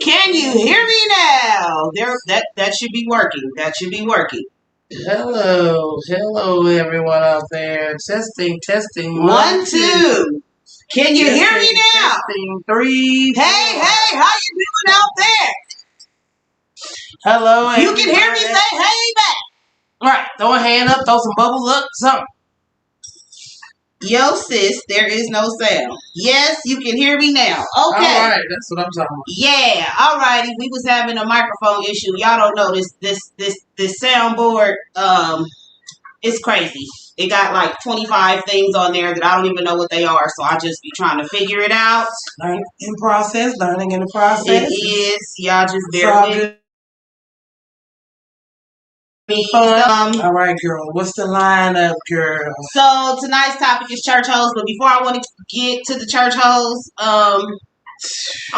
Can you hear me now? That should be working. That should be working. Hello, everyone out there. Testing. 1, 2. Can you hear me now? Testing 3. Hey, how you doing out there? Hello. You can hear me. Say hey back. All right, throw a hand up, throw some bubbles up, something. Yo, sis, there is no sound. Yes, you can hear me now. Okay. All right, that's what I'm talking about. Yeah, all righty. We was having a microphone issue. Y'all don't know this soundboard. It's crazy. It got like 25 things on there that I don't even know what they are. So I just be trying to figure it out. Learning in the process. It is. Y'all just bear with me. All right, girl. What's the lineup, girl? So tonight's topic is church hoes. But before I want to get to the church hoes, I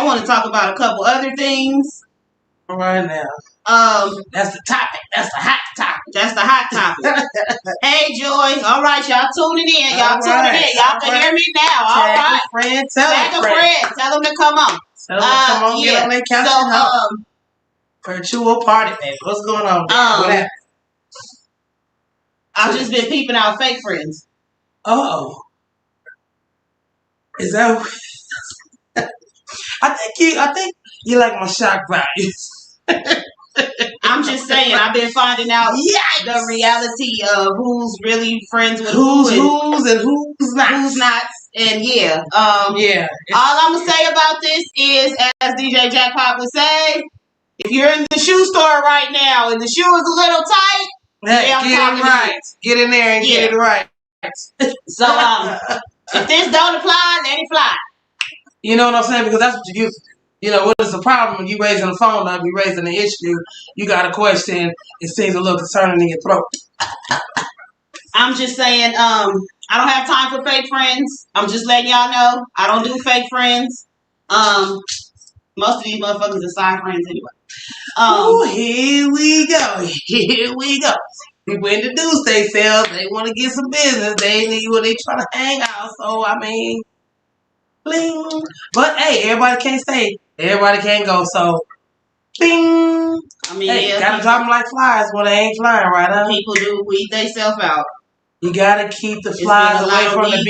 want to talk about a couple other things. All right now. That's the topic. That's the hot topic. Hey, Joy. All right, y'all tuning in. Y'all can hear me now. All right. Tag a friend. Tell them to come on. Tell them to come on. Get on their couch. So, virtual party, baby. What's going on? What happened? I've just been peeping out fake friends. Oh. Is that? I think you like my shock value. I'm just saying, I've been finding out the reality of who's really friends with who's and who's not. And all I'm gonna say about this is, as DJ Jackpot would say, if you're in the shoe store right now and the shoe is a little tight, get it right. Get in there and get it right. So if this don't apply, let it fly. You know what I'm saying? Because that's what you used to do. You know, what is the problem when you raising the phone up, you raising the issue, you got a question, it seems a little concerning in your throat. I'm just saying, I don't have time for fake friends. I'm just letting y'all know, I don't do fake friends. Most of these motherfuckers are side friends anyway. Here we go. People introduce themselves, they want to get some business, they trying to hang out, so I mean, bling. But hey, everybody can't stay. Everybody can't go, so bing. I mean, hey, gotta drop them like flies when they ain't flying, right? Huh? People do weed themselves out. You gotta keep the flies away from the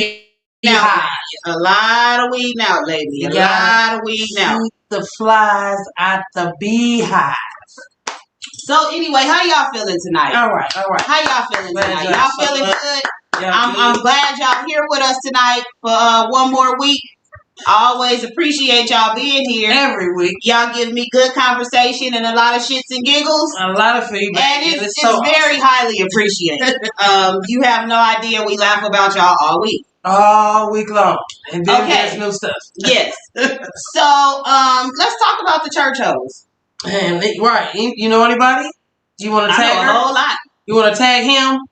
beehive. A lot of weed now, lady. A lot of weed now. Keep the flies at the beehive. So anyway, how y'all feeling tonight? All right. How y'all feeling tonight? Y'all feeling good? I'm glad y'all here with us tonight for one more week. I always appreciate y'all being here. Every week. Y'all give me good conversation and a lot of shits and giggles. A lot of feedback. And it's very highly appreciated. You have no idea we laugh about y'all all week. All week long. And then there's new stuff. Yes. So, let's talk about the church hoes. And right. You know anybody? You want to tag her? A whole lot. You want to tag him?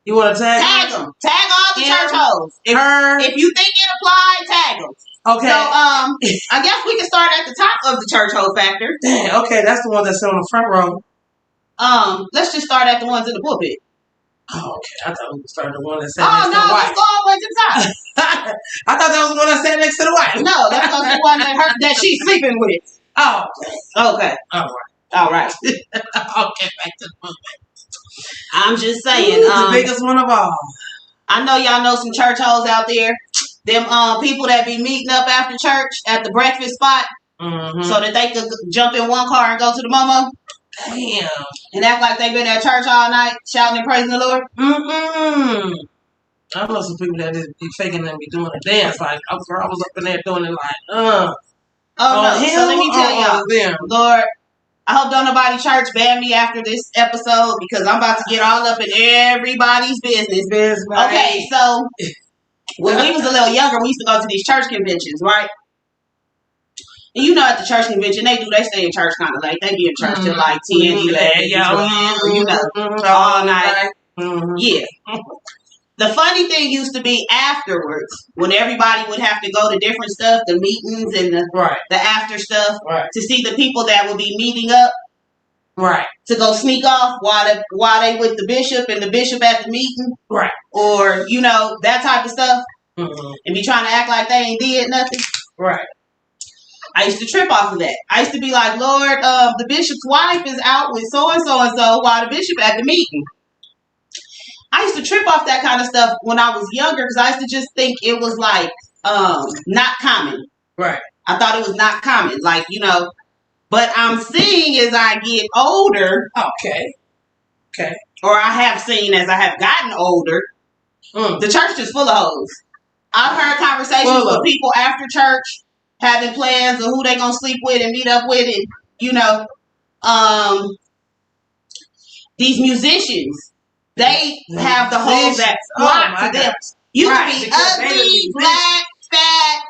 You want to tag them? Tag all the church hoes. If you think it applied, tag them. Okay. So, I guess we can start at the top of the church hoe factor. Damn, okay, that's the one that's on the front row. Let's just start at the ones in the pulpit. Oh, okay. I thought we would start the one that sat next to the wife. Let's go all the way to the top. I thought that was the one that sat next to the wife. No, let's go to the one that she's sleeping with. Oh. Okay. All right. Okay, back to the pulpit. I'm just saying. The biggest one of all. I know y'all know some church hoes out there. Them people that be meeting up after church at the breakfast spot so that they could jump in one car and go to the Momo. Damn. And act like they've been at church all night shouting and praising the Lord. I know some people that just be faking and be doing a dance. Like, I was up in there doing it like, Oh, no. So let me tell y'all. Lord, I hope don't nobody church ban me after this episode because I'm about to get all up in everybody's business. Okay, so when we was a little younger, we used to go to these church conventions, right? And you know at the church convention, they stay in church kind of late. They be in church till like 10, 11, all night. Yeah. The funny thing used to be afterwards, when everybody would have to go to different stuff, the meetings and the after stuff, to see the people that would be meeting up, to go sneak off while they with the bishop and the bishop at the meeting, or that type of stuff, and be trying to act like they ain't did nothing. I used to trip off of that. I used to be like, Lord, the bishop's wife is out with so and so while the bishop at the meeting. I used to trip off that kind of stuff when I was younger because I used to just think it was like not common. Right. I thought it was not common, like, you know. But I'm seeing as I get older. Okay. Or I have seen as I have gotten older, the church is full of hoes. I've heard conversations with people after church having plans of who they gonna sleep with and meet up with, and you know, these musicians, they have the hoes that flock to them. You can be ugly, black, fat,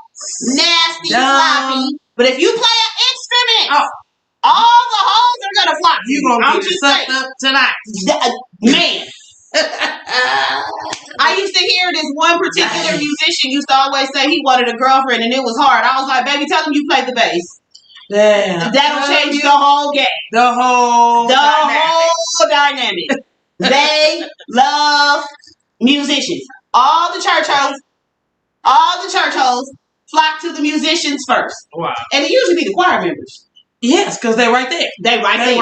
nasty, sloppy, but if you play an instrument, all the hoes are gonna flock. You gonna get sucked up tonight, man. I used to hear this one particular musician used to always say he wanted a girlfriend and it was hard. I was like, baby, tell him you play the bass. Damn. That'll change the whole game. The whole dynamic. They love musicians. All the church hoes flock to the musicians first. Wow. And it usually be the choir members. Yes, because they're right there. They right there.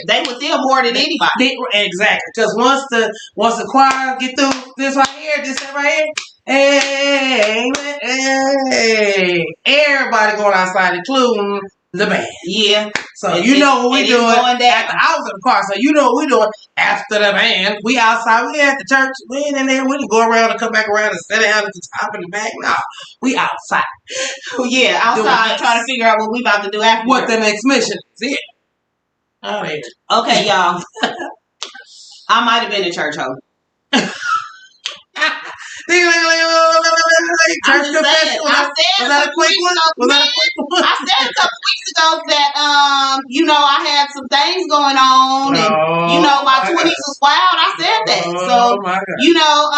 They with them more than anybody. Exactly. Because once the choir get through this right here, hey, everybody going outside, including the band. Yeah. So you know what we're doing after I was in the choir. So you know what we're doing after the band. We outside. We at the church. We ain't in there. We didn't go around and come back around and sit down at the top and the back. No, we outside. Yeah, outside trying to figure out what we about to do after. What the next mission is. Yeah. All right. Okay, y'all. I might have been a church hoe. Church confession. I said a couple weeks ago that you know, I had some things going on and you know my 20s was wild. I said that. So you know,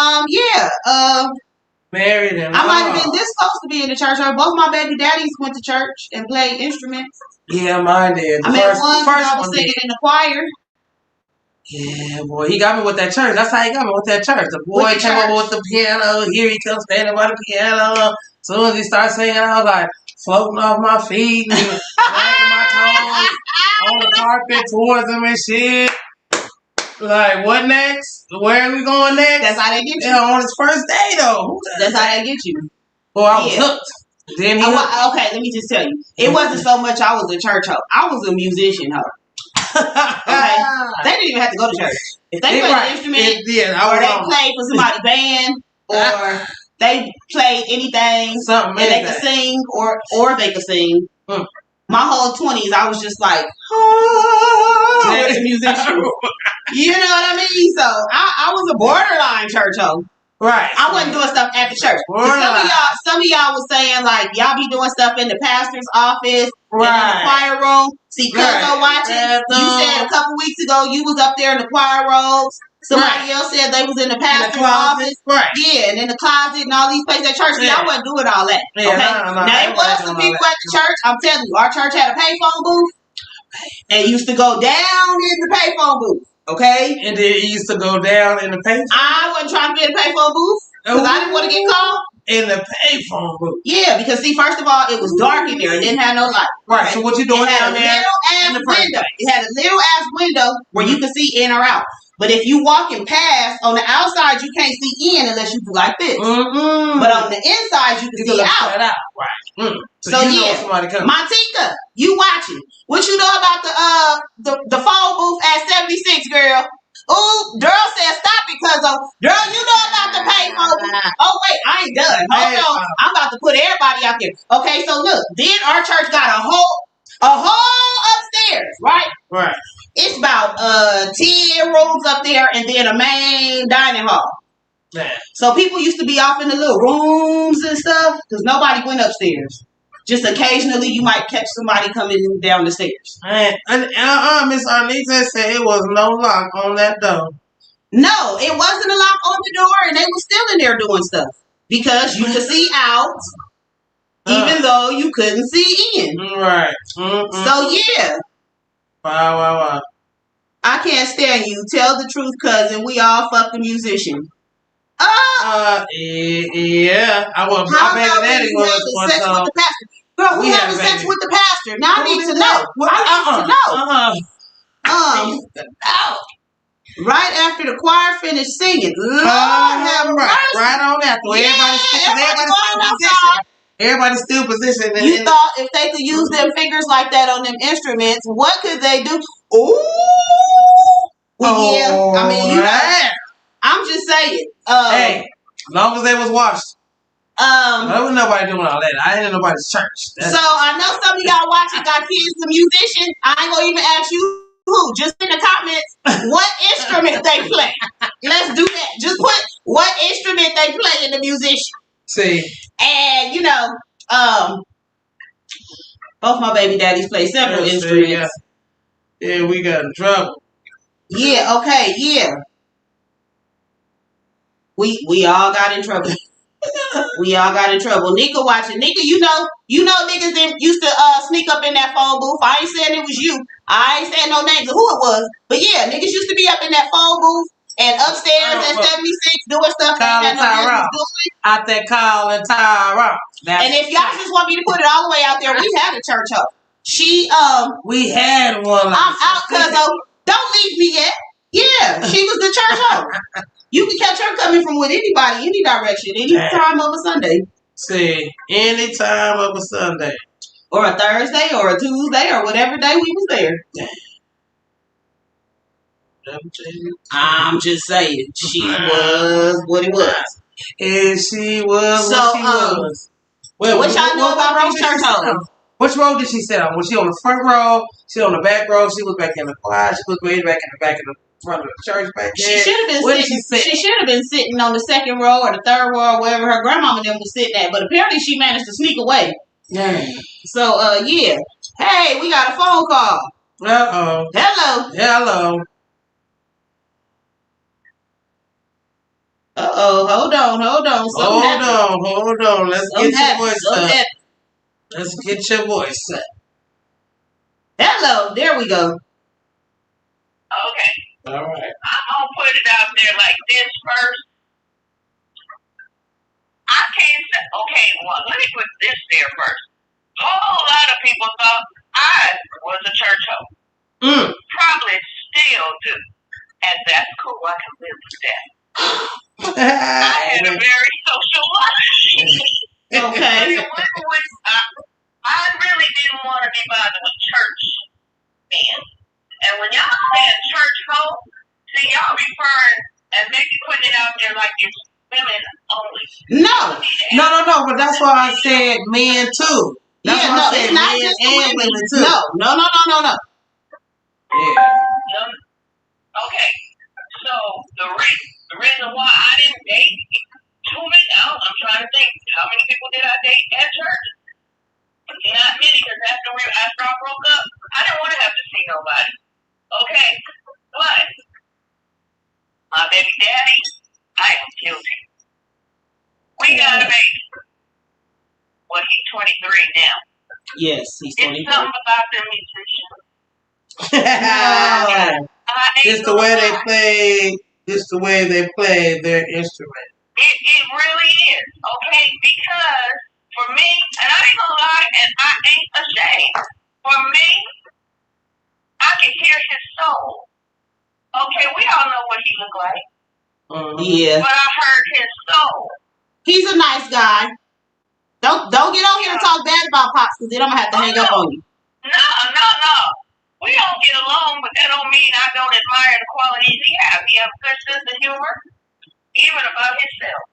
married and I might have been this close to being in the church. Both my baby daddies went to church and played instruments. Yeah, mine did. I met one when I was singing in the choir. Yeah, boy, he got me with that church. That's how he got me with that church. The boy came over with the piano. Here he comes standing by the piano. As soon as he started singing, I was like floating off my feet and dragging my toes on the carpet towards him and shit. Like, what next? Where are we going next? That's how they get you. Yeah, on his first day, though. That's how they get you. Well, I was hooked. Then he okay, let me just tell you. It wasn't so much I was a church hoe. I was a musician hoe. Okay? They didn't even have to go to church. If they played an instrument, or they played for somebody's band, or they played anything, and they could sing, or they could sing. My whole 20s, I was just like, as a musician. You know what I mean? So I was a borderline church hoe. Right. I wasn't doing stuff at the church. Some of y'all was saying like y'all be doing stuff in the pastor's office, and in the choir room. See, Cuzzo watching. You said a couple weeks ago you was up there in the choir robes. Somebody else said they was in the pastor's office. Right. Yeah, and in the closet and all these places at church. See, I wasn't doing all that. Okay. Now it was some people at the church. I'm telling you, our church had a payphone booth, and used to go down in the payphone booth. Okay? And then it used to go down in the payphone. I wasn't trying to be in the payphone booth because I didn't want to get called. In the payphone booth. Yeah, because see, first of all, it was dark in there. It didn't have no light. Right. So what you doing down there? It had a little ass window where you could see in or out. But if you walking past on the outside, you can't see in unless you do like this. But on the inside, you can see out. Right. So yeah, Montika, you watching? What you know about the phone booth at 76, girl? Ooh, girl said stop because girl, you know about the payphone booth. Oh wait, I ain't done. Hold on, I'm about to put everybody out there. Okay, so look, then our church got a whole upstairs, right? Right. It's about 10 rooms up there, and then a main dining hall. Yeah. So people used to be off in the little rooms and stuff because nobody went upstairs. Just occasionally, you might catch somebody coming down the stairs. Miss Arnita said it was no lock on that door. No, it wasn't a lock on the door, and they were still in there doing stuff because you could see out, even though you couldn't see in. Right. So yeah. Wow. I can't stand you. Tell the truth, cousin. We all fuck the musician. Yeah. I was. My baby daddy was. Sex with the pastor. Girl, who having sex with the pastor? Now I need to know. I need to know. Right after the choir finished singing. Lord have mercy. Right on after. Everybody's still positioned. You thought if they could use them fingers like that on them instruments, what could they do? Ooh. Well, yeah. I mean, you know, I'm just saying. Hey, as long as they was washed. There was nobody doing all that. I ain't in nobody's church. So I know some of y'all watching got kids, the musicians. I ain't gonna even ask you who. Just in the comments, what instrument they play. Let's do that. Just put what instrument they play in the musician. See. And you know, both my baby daddies play several instruments. Yeah, we got in trouble. Yeah. Okay. Yeah. We all got in trouble. We all got in trouble. Nika watching. Nika, you know niggas used to sneak up in that phone booth. I ain't saying it was you. I ain't saying no names of who it was. But yeah, niggas used to be up in that phone booth and upstairs at 76 doing stuff they had no business doing. Out there calling Tyra. And if y'all just want me to put it all the way out there, we had a church hoe. We had one. I'm out, cuzzo. Don't leave me yet. Yeah, she was the church hoe. You can catch her coming from with anybody, any direction, any time of a Sunday. See, any time of a Sunday. Or a Thursday, or a Tuesday, or whatever day we was there. I'm just saying, she was what it was. And she was what she was. Well, what y'all know about Rose Church Home? Which row did she sit on? Was she on the front row? She on the back row? She was back in the choir? She was way back in the back of the front of the church back there? She should have been sitting on the second row or the third row or wherever her grandmama and them was sitting at. But apparently she managed to sneak away. Yeah. So, yeah. Hey, we got a phone call. Uh-oh. Hello. Uh-oh. Hold on. Hold on. Let's get your voice up. Let's get your voice up. Hello. There we go. Okay. All right. I'm going to put it out there like this first. I can't say, okay, well, let me put this there first. A whole lot of people thought I was a church hoe. Probably still do. And that's cool. I can live with that. I had a very social life. Okay. I really didn't want to be bothered with church men. And when y'all say a church hoe, see, y'all referring and maybe putting it out there like it's women only. No. But that's why I said men too. That's why I said it's not men just and women too. No. Yeah. Okay. So the reason why I didn't date too many, I'm trying to think, how many people did I date at church? Not many, because after I broke up, I didn't want to have to see nobody. Okay, but my baby daddy, I am guilty. We got a baby. Well, he's 23 now. Yes, he's 23. It's something about the musicians. Just the way they play. Just the way they play their instrument. It really is, okay? Because for me, and I ain't gonna lie, and I ain't ashamed. For me, I can hear his soul. Okay, we all know what he looked like. Yeah. But I heard his soul. He's a nice guy. Don't get on here and talk bad about Pops, because then I'm gonna have to hang up on you. No. We don't get along, but that don't mean I don't admire the qualities he has. He has a good sense of humor, even about himself.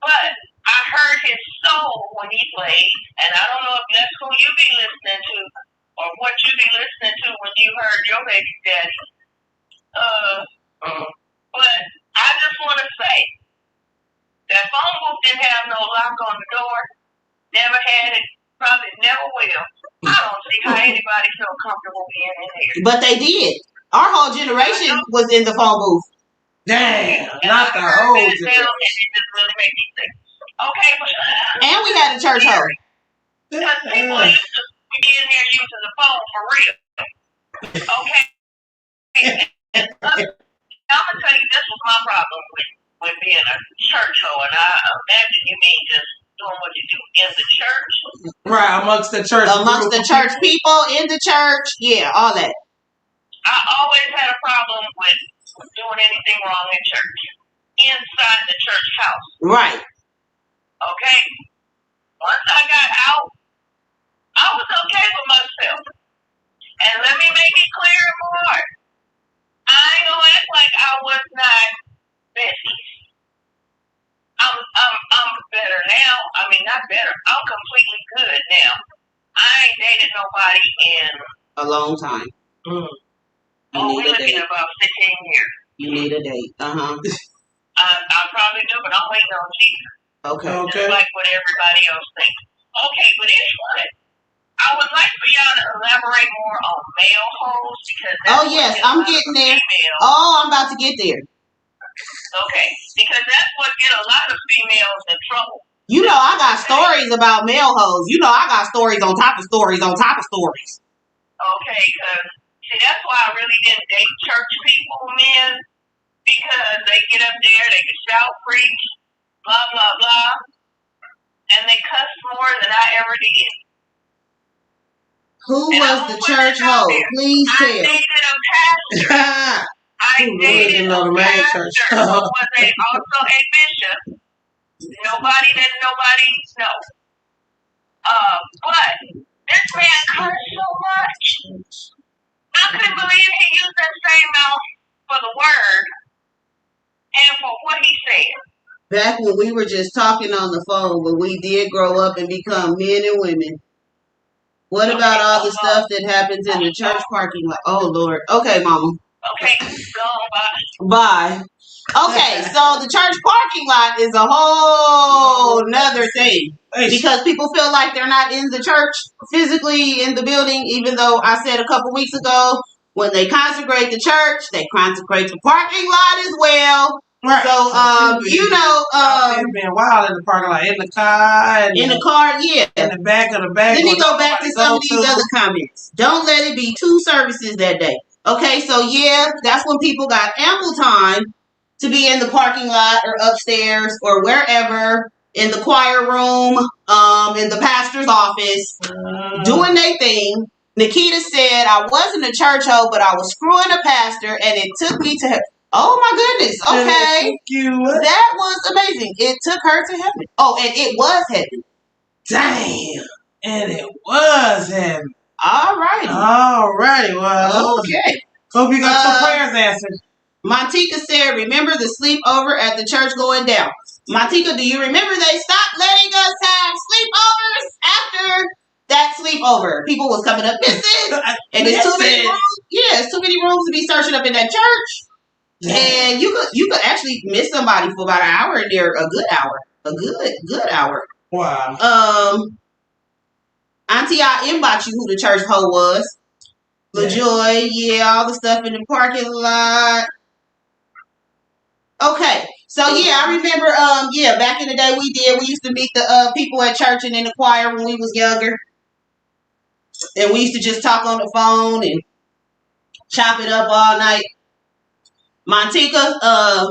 But I heard his soul when he played, and I don't know if that's who you be listening to, or what you be listening to when you heard your baby daddy. But I just want to say, that phone booth didn't have no lock on the door, never had it, probably never will. I don't see how anybody feel comfortable being in here. But they did. Our whole generation was in the phone booth. Damn, not the whole generation. It just really made me think. Okay, but and we had a church home. Because people used to be in here using the phone for real. Okay. I'm gonna tell you, this was my problem with being a church hoe, and I imagine you mean just doing what you do in the church. Right, amongst the church. Amongst the church people, in the church. Yeah, all that. I always had a problem with doing anything wrong in church. Inside the church house. Right. Okay? Once I got out, I was okay with myself. And let me make it clear more. I ain't gonna act like I was not busy. I'm better now. I mean, not better. I'm completely good now. I ain't dated nobody in a long time. We're looking at about 15 years. You need a date. I probably do, but I'm waiting on Jesus. Okay. Just like what everybody else thinks. Okay, but anyway, I would like for y'all to elaborate more on male hoes because that's yes, I'm getting there. I'm about to get there. Okay, because that's what get a lot of females in trouble. You know, I got stories about male hoes. You know, I got stories on top of stories on top of stories. Okay, because see, that's why I really didn't date church people, men, because they get up there, they can shout, preach, blah blah blah, and they cuss more than I ever did. Who was the church hoe? Please tell. I dated a pastor. I dated a pastor who was also a bishop. Nobody knows. But this man cursed so much. I couldn't believe he used that same mouth for the word and for what he said. Back when we were just talking on the phone, but we did grow up and become men and women. What about all the stuff that happens in the church parking lot? Oh, Lord. Okay, Mama. Okay, go, bye. Bye. Okay, so the church parking lot is a whole nother thing. Because people feel like they're not in the church, physically in the building, even though I said a couple weeks ago, when they consecrate the church, they consecrate the parking lot as well. Right. So, you know, it's been wild in the parking lot, in the car, in the car, yeah, in the back of the back. Let me go back to some of these other comments. Don't let it be 2 services that day. Okay, so yeah, that's when people got ample time to be in the parking lot or upstairs or wherever, in the choir room, in the pastor's office, doing their thing. Nikita said, I wasn't a church hoe, but I was screwing a pastor, and it took me to heaven. Oh, my goodness. Okay. That was amazing. It took her to heaven. Oh, and it was heaven. Damn. And it was heaven. All righty. Well, okay. Hope you got some prayers answered. Montika said, remember the sleepover at the church going down. Montika, do you remember they stopped letting us have sleepovers after that sleepover? People was coming up missing. And there's too many rooms. Yeah, it's too many rooms to be searching up in that church. Yeah. And you could actually miss somebody for about an hour in there, a good hour. A good hour. Wow. Auntie, I inbox you who the church hoe was. LaJoy, all the stuff in the parking lot. Okay. So yeah, I remember back in the day we used to meet the people at church and in the choir when we was younger. And we used to just talk on the phone and chop it up all night. Montika,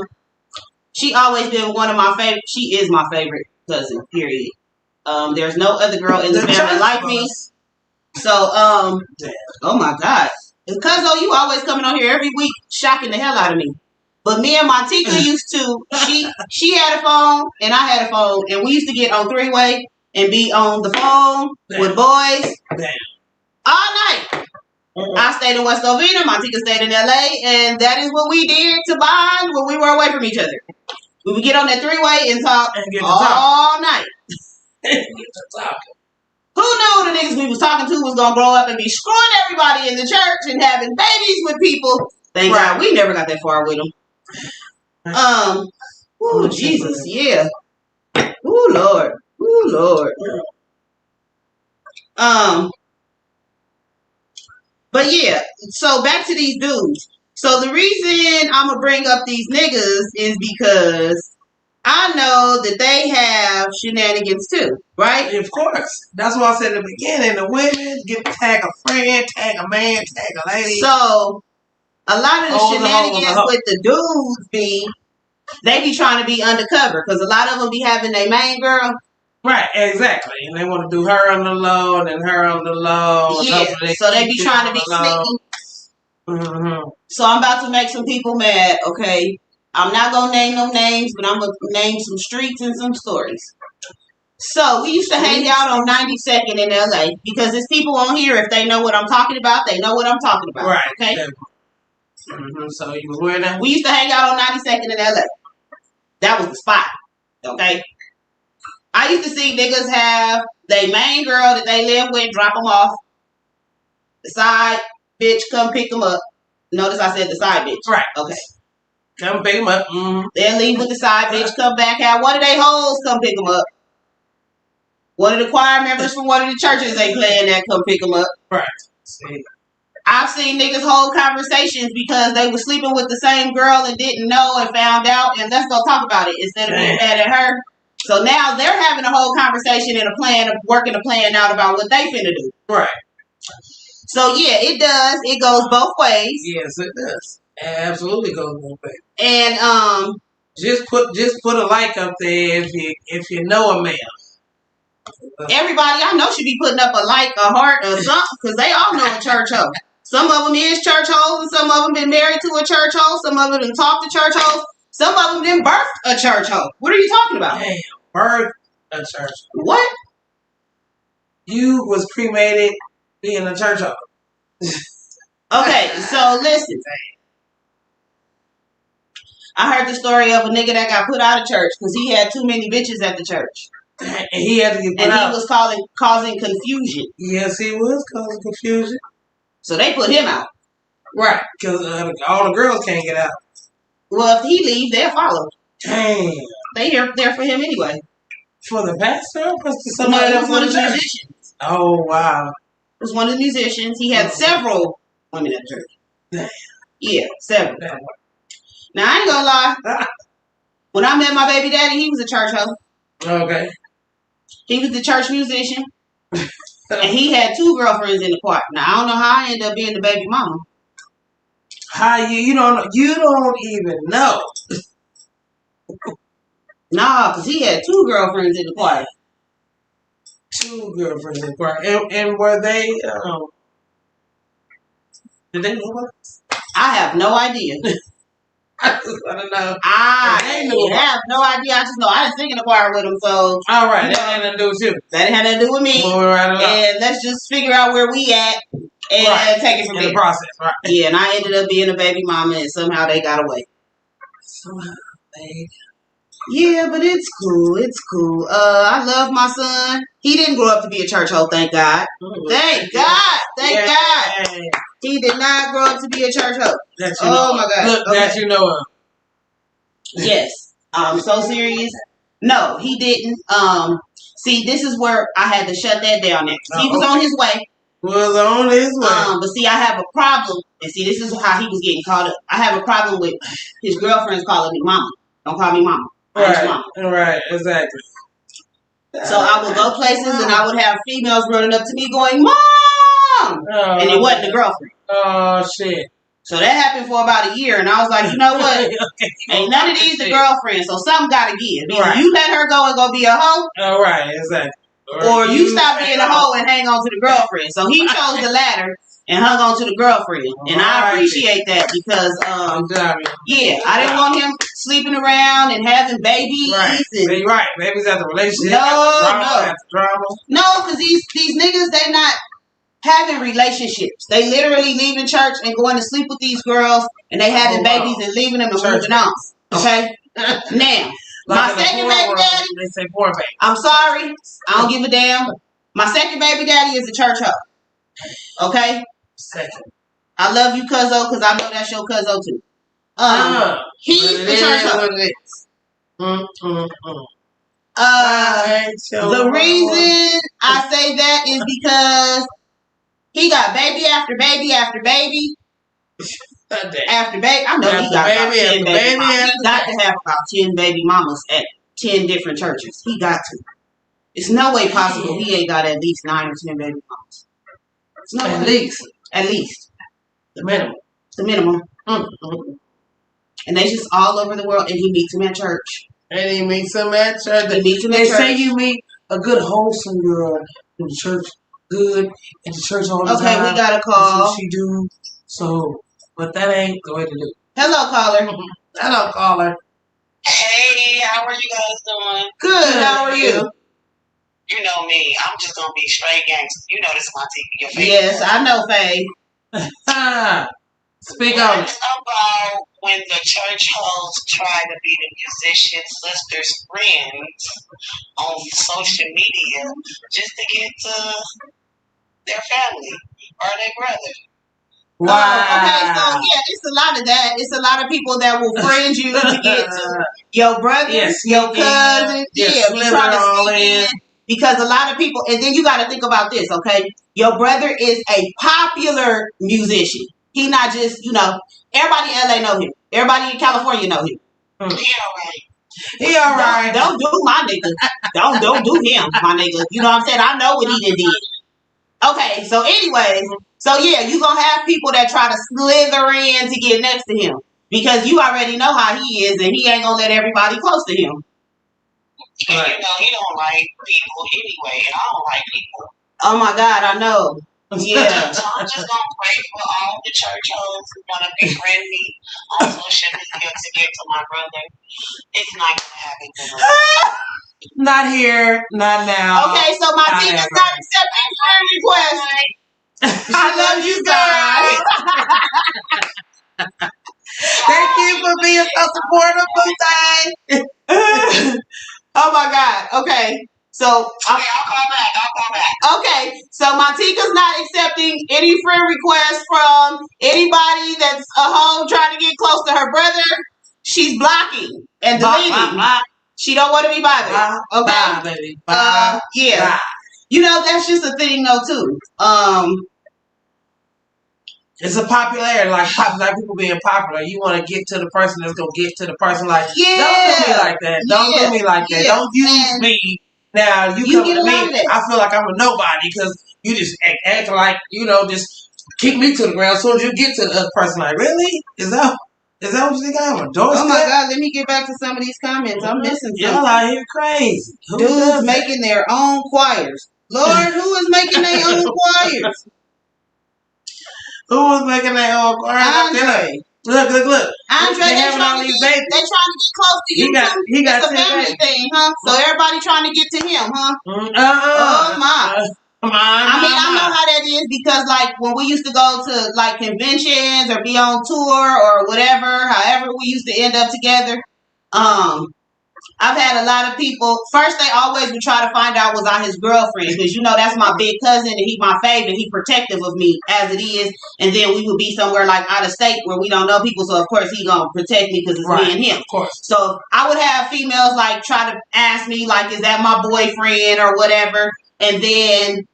she always been one of my favorite. She is my favorite cousin, period. There's no other girl in the family like me. So, oh my God. Cuzzo, you always coming on here every week, shocking the hell out of me. But me and Montika used to, she had a phone and I had a phone, and we used to get on 3-way and be on the phone with boys all night. I stayed in West Covina, Montika stayed in LA, and that is what we did to bond when we were away from each other. We would get on that 3-way and talk all night. Who knew the niggas we was talking to was gonna grow up and be screwing everybody in the church and having babies with people? Thank God we never got that far with them. Oh Jesus, yeah. Oh Lord, oh Lord. But yeah, so back to these dudes. So the reason I'm gonna bring up these niggas is because I know that they have shenanigans too, right? Of course. That's what I said in the beginning. The women tag a friend, tag a man, tag a lady. So a lot of the shenanigans with the dudes they be trying to be undercover because a lot of them be having their main girl. Right, exactly. And they want to do her on the low and then her on the low. Yeah, so they be trying to be sneaky. Mm-hmm. So I'm about to make some people mad, okay? I'm not going to name no names, but I'm going to name some streets and some stories. So we used to hang out on 92nd in LA because there's people on here, if they know what I'm talking about, they know what I'm talking about. Right. Okay? Mm-hmm. So you was where now? We used to hang out on 92nd in LA. That was the spot. Okay? I used to see niggas have their main girl that they live with, drop them off. The side bitch come pick them up. Notice I said the side bitch. Right. Okay. Come pick them up. Mm-hmm. They'll leave with the side bitch, come back out. One of they hoes come pick them up. One of the choir members from one of the churches they playing at come pick them up. Right. See. I've seen niggas hold conversations because they were sleeping with the same girl and didn't know and found out, and let's go talk about it instead of being mad at her. So now they're having a whole conversation and a plan, working a plan out about what they finna do. Right. So yeah, it does. It goes both ways. Yes, it does. Absolutely goes both ways. And just put a like up there if you know a man. Everybody I know should be putting up a like, a heart, or something, because they all know a church hoe. Some of them is church hoes, and some of them been married to a church hoe. Some of them done talked to church hoes. Some of them done birthed a church hoe. What are you talking about? Damn, birthed a church hoe. What? You was cremated being a church hoe. Okay, so listen. I heard the story of a nigga that got put out of church because he had too many bitches at the church. And he had to get put and out. He was causing confusion. Yes, he was causing confusion. So they put him out. Right, because all the girls can't get out. Well, if he leave, they'll follow. Damn. They there for him anyway. For the pastor? Or for somebody no, it was one of the musicians. Oh, wow. It was one of the musicians. He had several women at the church. Damn. Yeah, several. Damn. Now, I ain't gonna lie. When I met my baby daddy, he was a church hoe. Okay. He was the church musician. And he had 2 girlfriends in the choir. Now, I don't know how I ended up being the baby mama. How you don't even know. Nah, because he had 2 girlfriends in the choir. 2 girlfriends in the choir. And were they, did they know about this? I have no idea. I just want to know. I have no idea. I just know I didn't sing in the choir with him, so. All right, that had nothing to do with you. That didn't have nothing to do with me. And let's just figure out where we at and take it from there. In the process, right. Yeah, and I ended up being a baby mama, and somehow they got away. Somehow they. Yeah, but it's cool. It's cool. I love my son. He didn't grow up to be a church hoe, thank God. Thank God. Thank God. He did not grow up to be a church hoe. Oh my God. Look, that you know of. Yes. I'm so serious. No, he didn't. See, this is where I had to shut that down next. He was on his way. Was on his way. But see, I have a problem. And see, this is how he was getting caught up. I have a problem with his girlfriends calling me mama. Don't call me mama. Right, exactly. So I would go places and I would have females running up to me going, Mom! And it wasn't the girlfriend. Oh, shit. So that happened for about a year, and I was like, you know what? Ain't none of these the girlfriends, so something got to give. Either you let her go and go be a hoe. Oh, right, exactly. Or you stop being a hoe and hang on to the girlfriend. So he chose the latter and hung on to the girlfriend. And I appreciate that because, yeah, I didn't want him sleeping around and having babies. Right. Babies at the relationship. No, because these niggas, they not having relationships. They literally leaving church and going to sleep with these girls, and they having babies and leaving them and moving on. Okay? Now, my second baby daddy, they say poor baby. I'm sorry. I don't give a damn. My second baby daddy is a church hoe. Okay? Second. I love you, cuzzo, because I know that's your cuzzo too. He's the church hoe. The reason I say that is because he got baby after baby after baby. After baby, I know he got about 10 baby mamas. He got to have about 10 baby mamas at 10 different churches. He got to. It's no way possible he ain't got at least 9 or 10 baby mamas. No at way. least. At least. The minimum. The minimum. And they just all over the world, and he meets them at church. And he meets them at church. He meets them at they church. say you meet a good wholesome girl in the church, good at the church all the time. Okay, we got a call. That's what she do. So, but that ain't the way to do it. Hello, caller. Hello, caller. Hey, how are you guys doing? Good. How are you? You know me. I'm just gonna be straight gangster. You know this is my TV. Your favorite. Yes, I know, Faye. Speak on it. About when the church hosts try to be the musician sisters' friends on social media just to get to their family or their brother. Wow. Okay, so yeah, it's a lot of that. It's a lot of people that will friend you to get to your brother, your cousin. Yeah, we try to sneak in. Because a lot of people, and then you got to think about this, okay? Your brother is a popular musician. He not just, everybody in LA know him. Everybody in California know him. He all right. Don't do my nigga. Don't do him, my nigga. You know what I'm saying? I know what he did. Okay, so anyways, so yeah, you gonna have people that try to slither in to get next to him. Because you already know how he is, and he ain't gonna let everybody close to him. Right. He don't like people anyway, and I don't like people. Oh my God, I know. Yeah. So I'm just gonna pray for all the church hosts who wanna befriend me on social media to get to my brother. It's not gonna happen. Not here, not now. Okay, so my team is not accepting friend requests. I love you guys. Thank you for being so supportive, Boo. Oh my God. Okay. So I'll call back. Okay. So Montika's not accepting any friend requests from anybody that's a hoe trying to get close to her brother. She's blocking and deleting. She don't want to be bothered. Okay. Bye, baby. Bye. Yeah. Bye. That's just a thing though too. It's a popularity, like people being popular. You want to get to the person that's going to get to the person like, don't do me like that. Don't do me like that. Don't use me. Now, you come to me, I feel like I'm a nobody because you just act like, just kick me to the ground as soon as you get to the other person. Like, really? Is that what you think I am? A doorstep? Oh my God, let me get back to some of these comments. I'm missing something. Y'all out here crazy. Dudes making their own choirs. Lord, who is making their own choirs? Who was making that old Andre. Look. Andre, they trying to get close to you. He got it's a family thing, huh? So everybody trying to get to him, huh? Oh my. I know how that is because like when we used to go to like conventions or be on tour or whatever, however we used to end up together. I've had a lot of people. First, they always would try to find out was I his girlfriend because that's my big cousin and he my favorite. He protective of me as it is. And then we would be somewhere like out of state where we don't know people. So of course he gonna protect me because it's me and him. Of course. So I would have females like try to ask me like, is that my boyfriend or whatever? And then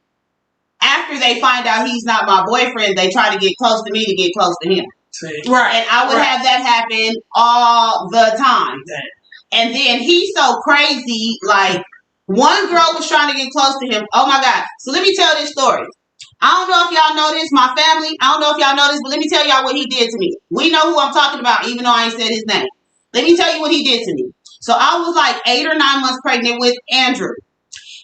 after they find out he's not my boyfriend, they try to get close to me to get close to him. Right. And I would have that happen all the time. And then he's so crazy. Like, one girl was trying to get close to him. Oh, my God. So let me tell this story. I don't know if y'all know this. My family, I don't know if y'all know this, but let me tell y'all what he did to me. We know who I'm talking about, even though I ain't said his name. Let me tell you what he did to me. So I was like 8 or 9 months pregnant with Andrew.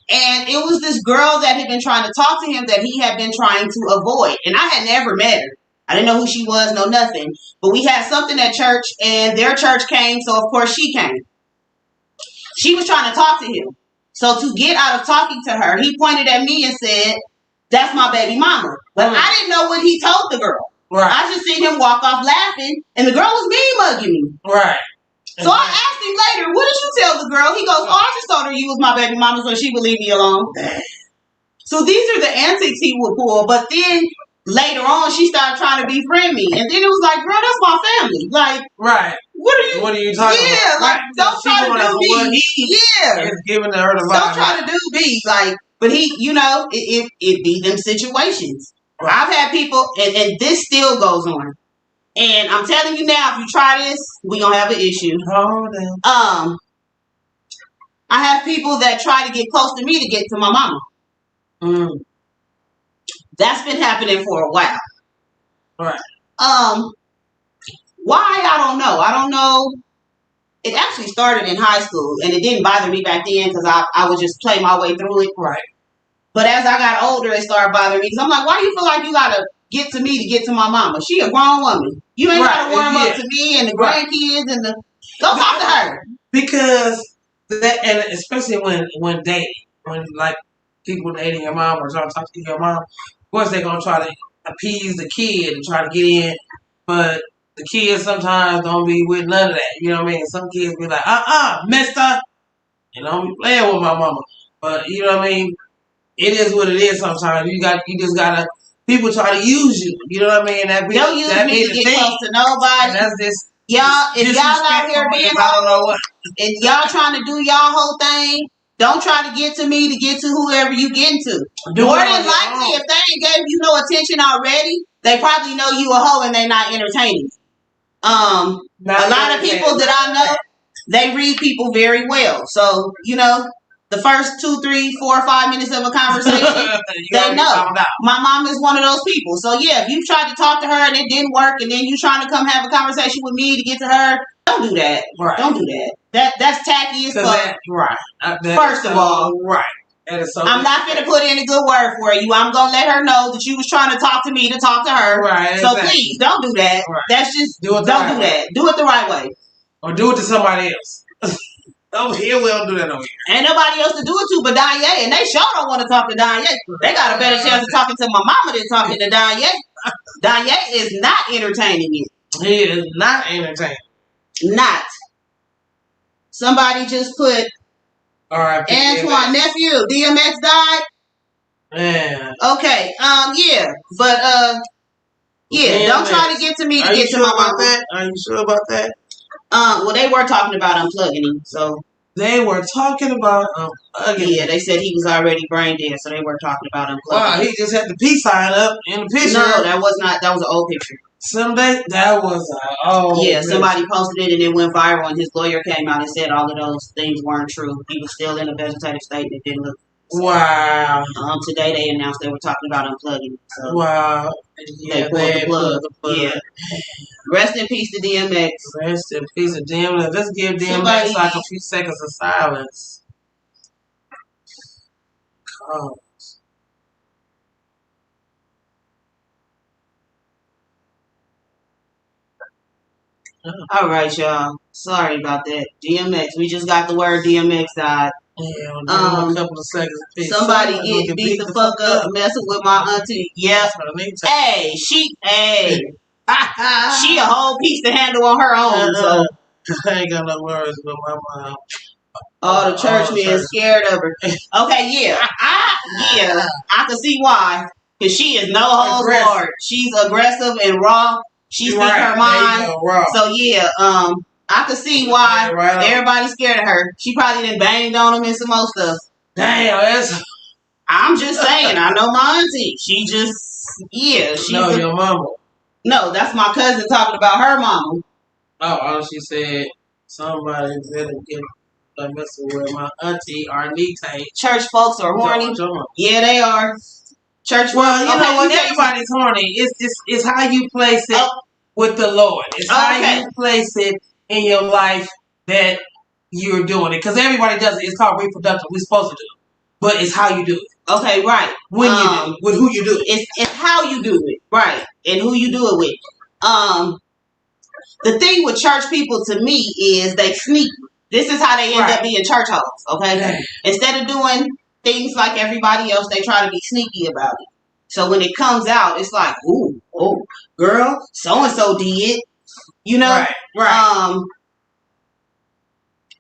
And it was this girl that had been trying to talk to him that he had been trying to avoid. And I had never met her. I didn't know who she was, no nothing. But we had something at church, and their church came, so of course she came. She was trying to talk to him. So to get out of talking to her, he pointed at me and said, that's my baby mama. But I didn't know what he told the girl. Right. I just seen him walk off laughing, and the girl was mean mugging me. Right. So I asked him later, what did you tell the girl? He goes, I just told her you was my baby mama so she would leave me alone. So these are the antics he would pull. But then later on, she started trying to befriend me. And then it was like, girl, that's my family. Like, right. What are you talking about? Yeah, like, don't try to do me. It's giving her the vibe. Don't try to do me. Like, but he, it be them situations. Right. I've had people, and this still goes on. And I'm telling you now, if you try this, we gonna have an issue. I have people that try to get close to me to get to my mama. That's been happening for a while. Right. Why? I don't know. I don't know it actually started in high school, and it didn't bother me back then because I would just play my way through it. Right. But as I got older, it started bothering me because I'm like, why do you feel like you gotta get to me to get to my mama? She a grown woman. You ain't gotta warm up to me and the grandkids and the. Go talk to her. Because that, and especially when dating, when like people dating your mom or trying to talk to your mom, of course they're gonna try to appease the kid and try to get in, but the kids sometimes don't be with none of that. You know what I mean? Some kids be like, mister, and don't be playing with my mama. But you know what I mean? It is what it is sometimes. You just gotta, people try to use you. You know what I mean? Don't use me to get close to nobody. That's just, y'all, if y'all out here being I don't know what. and y'all trying to do y'all whole thing, don't try to get to me to get to whoever you getting to. More than likely, if they ain't gave you no attention already, they probably know you a hoe and they not entertaining. A lot of people that I know, they read people very well. So, you know, the first 2, 3, 4, 5 minutes of a conversation, they know. My mom is one of those people. So, yeah, if you tried to talk to her and it didn't work, and then you trying to come have a conversation with me to get to her, don't do that. Right. Don't do that. That's tacky as fuck. Right. First of all. Right. So I'm not going to put in a good word for you. I'm going to let her know that you was trying to talk to me to talk to her. Right. So, please, don't do that. Right. That's just, don't do that. Do it the right way. Or do it to somebody else. Over here, we don't do that over here. Ain't nobody else to do it to but Danye, and they sure don't want to talk to Danye. They got a better chance of talking to my mama than talking to Danye. Danye is not entertaining you. He is not entertaining. Not. Somebody just put Antoine nephew, DMX died. Yeah. Okay. Yeah. But yeah. DMX. Don't try to get to me to get to my mama. Are you sure about that? Well, they were talking about unplugging him, so. They were talking about unplugging him. Yeah, they said he was already brain dead, so they were talking about unplugging him. Wow, he just had the peace sign up in the picture. No, that was an old picture. That was yeah, somebody posted it and it went viral, and his lawyer came out and said all of those things weren't true. He was still in a vegetative state and it didn't look. Wow. Today they announced they were talking about unplugging. So wow. Yeah, they pulled the plug. Yeah. Rest in peace to DMX. Rest in peace to DMX. Let's give DMX like a few seconds of silence. Oh. All right, y'all. Sorry about that. DMX. We just got the word DMX died. Yeah, a couple of seconds. Somebody get beat the fuck up messing with my auntie. Yep. Hey, she a whole piece to handle on her own. So I ain't got no words with my mom. All the churchmen scared of her. Okay, yeah. I can see why. Because she is no holds barred. She's aggressive and raw. She speaks her mind. So yeah, I could see why everybody's scared of her. She probably done banged on them and some more stuff. Damn, I'm just saying. I know my auntie. She just, your mama. No, that's my cousin talking about her mama. Oh, she said somebody better get messing with my auntie Arnita. Church folks are horny. Yeah, they are. Church. Well, you know what? Everybody's horny. It's how you place it with the Lord. It's how you place it in your life that you're doing it. Because everybody does it. It's called reproductive. We're supposed to do it. But it's how you do it. Okay, right. When you do it. With who you do it. It's how you do it. Right. And who you do it with. The thing with church people to me is they sneak. This is how they end up being church hoes. Okay? Instead of doing things like everybody else, they try to be sneaky about it. So when it comes out, it's like, ooh, oh, girl, so-and-so did. You know? Right.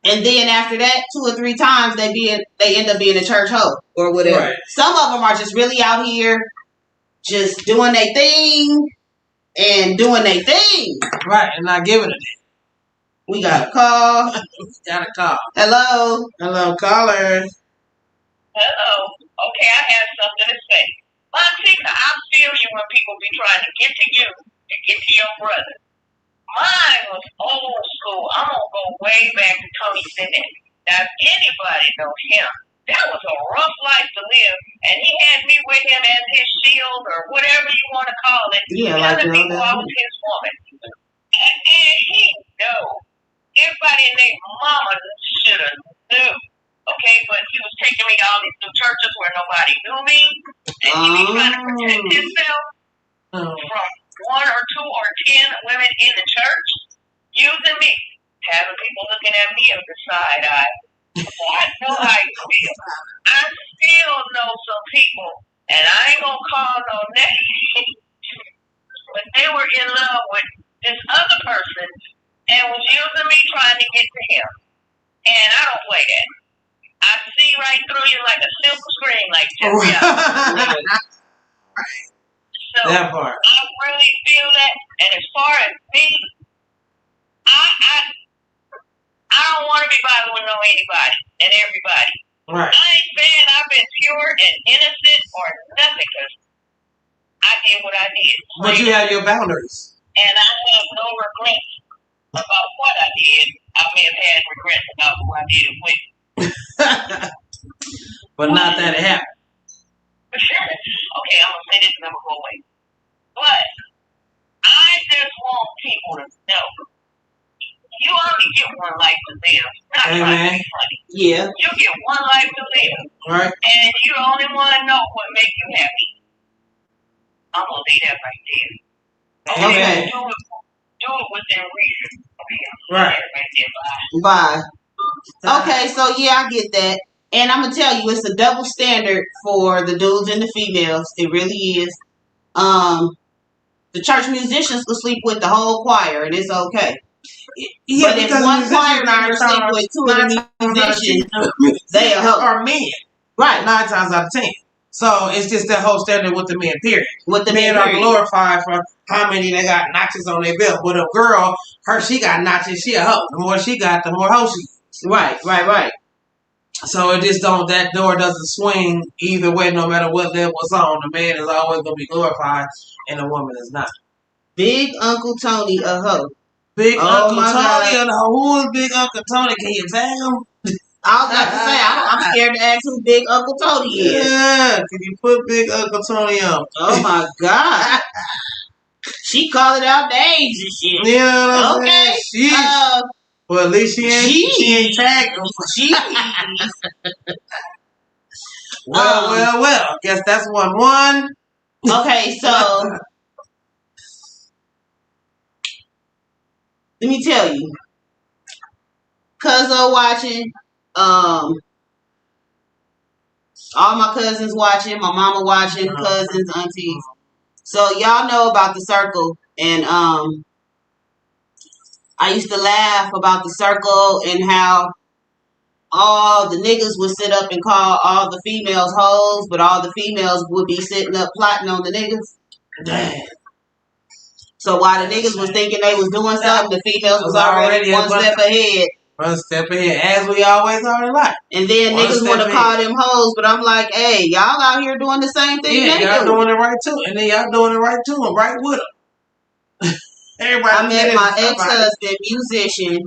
And then after that, 2 or 3 times, they end up being a church hoe or whatever. Right. Some of them are just really out here just doing their thing and doing their thing. Right, and not giving it. We got a call. Hello. Hello, caller. Hello. Okay, I have something to say. Montana, I feel you when people be trying to get to you to get to your brother. Mine was old school. I'm going to go way back to Tony Bennett. Now, if anybody knows him, that was a rough life to live, and he had me with him as his shield or whatever you want to call it. Yeah, other people, I was his woman. And he knew everybody in their he be trying to protect himself from 1 or 2 or 10 women in the church using me, having people looking at me with the side eye. So I know how you feel. I still know some people, and I ain't gonna call no names, but they were in love with this other person and was using me trying to get to him. And I don't play that. I see right through you like a silver screen, like Jeffrey. So that part. I really feel that. And as far as me, I don't want to be bothered with anybody and everybody. Right. I ain't saying I've been pure and innocent or nothing, because I did what I did. But you have your boundaries. And I have no regrets about what I did. I may have had regrets about who I did it with. But not that it happened. Okay, I'm going to say this and I'm going to go away. But I just want people to know you only get one life to live. Not trying to be funny. Yeah. You get one life to live. Right. And you only want to know what makes you happy. I'm going to leave that right there. Okay. Do it within reason. Right. Bye. Okay, so yeah, I get that. And I'm going to tell you, it's a double standard for the dudes and the females. It really is. The church musicians will sleep with the whole choir, and it's okay. Yeah, but if one choir member sleep with 2 of the musicians, they are men. Right. 9 times out of 10. So it's just that whole standard with the men, period. With the men are glorified for how many they got notches on their belt. But a girl, she got notches, she a hoe. The more she got, the more hoe she is. Right. So it just that door doesn't swing either way, no matter what level it's on. The man is always going to be glorified, and the woman is not. Big Uncle Tony a hoe. Big Uncle Tony a hoe. Who is Big Uncle Tony? Can you tag him? I was about to say, I'm scared to ask who Big Uncle Tony is. Yeah, can you put Big Uncle Tony on? Oh my God. She called it out names and shit. Yeah, okay. Well, at least she ain't tagged him. Jeez. Well. I guess that's 1-1. Okay, so let me tell you. Cuzzo watching. All my cousins watching. My mama watching. Cousins, aunties. So y'all know about the circle, and I used to laugh about the circle and how all the niggas would sit up and call all the females hoes, but all the females would be sitting up plotting on the niggas. Damn. So while the niggas was thinking they was doing something, the females was already one step ahead. One step ahead, as we always are in life. And then niggas want to call them hoes, but I'm like, hey, y'all out here doing the same thing they y'all do. doing it right too. And then y'all doing it right too, and right with them. I met my ex-husband, musician,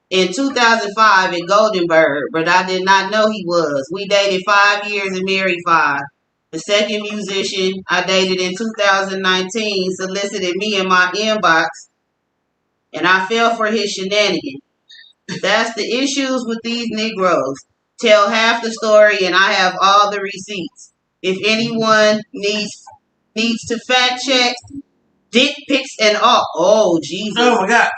in 2005 in Goldenberg, but I did not know he was. We dated 5 years and married 5. The second musician I dated in 2019 solicited me in my inbox, and I fell for his shenanigans. That's the issues with these Negroes. Tell half the story, and I have all the receipts. If anyone needs to fact check, dick pics and all. Oh, Jesus. Oh, my God.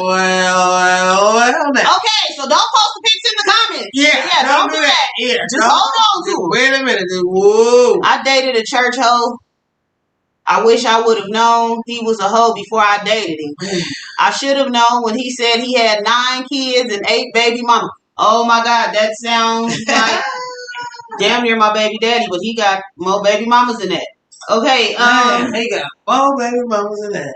Well, now. Okay, so don't post the pics in the comments. Yeah, don't do that. Yeah, just hold on to it. Wait a minute. Whoa. I dated a church hoe. I wish I would have known he was a hoe before I dated him. I should have known when he said he had 9 kids and 8 baby mamas. Oh, my God, that sounds like damn near my baby daddy, but he got more baby mamas than that. Okay, he got 4 baby mamas in that.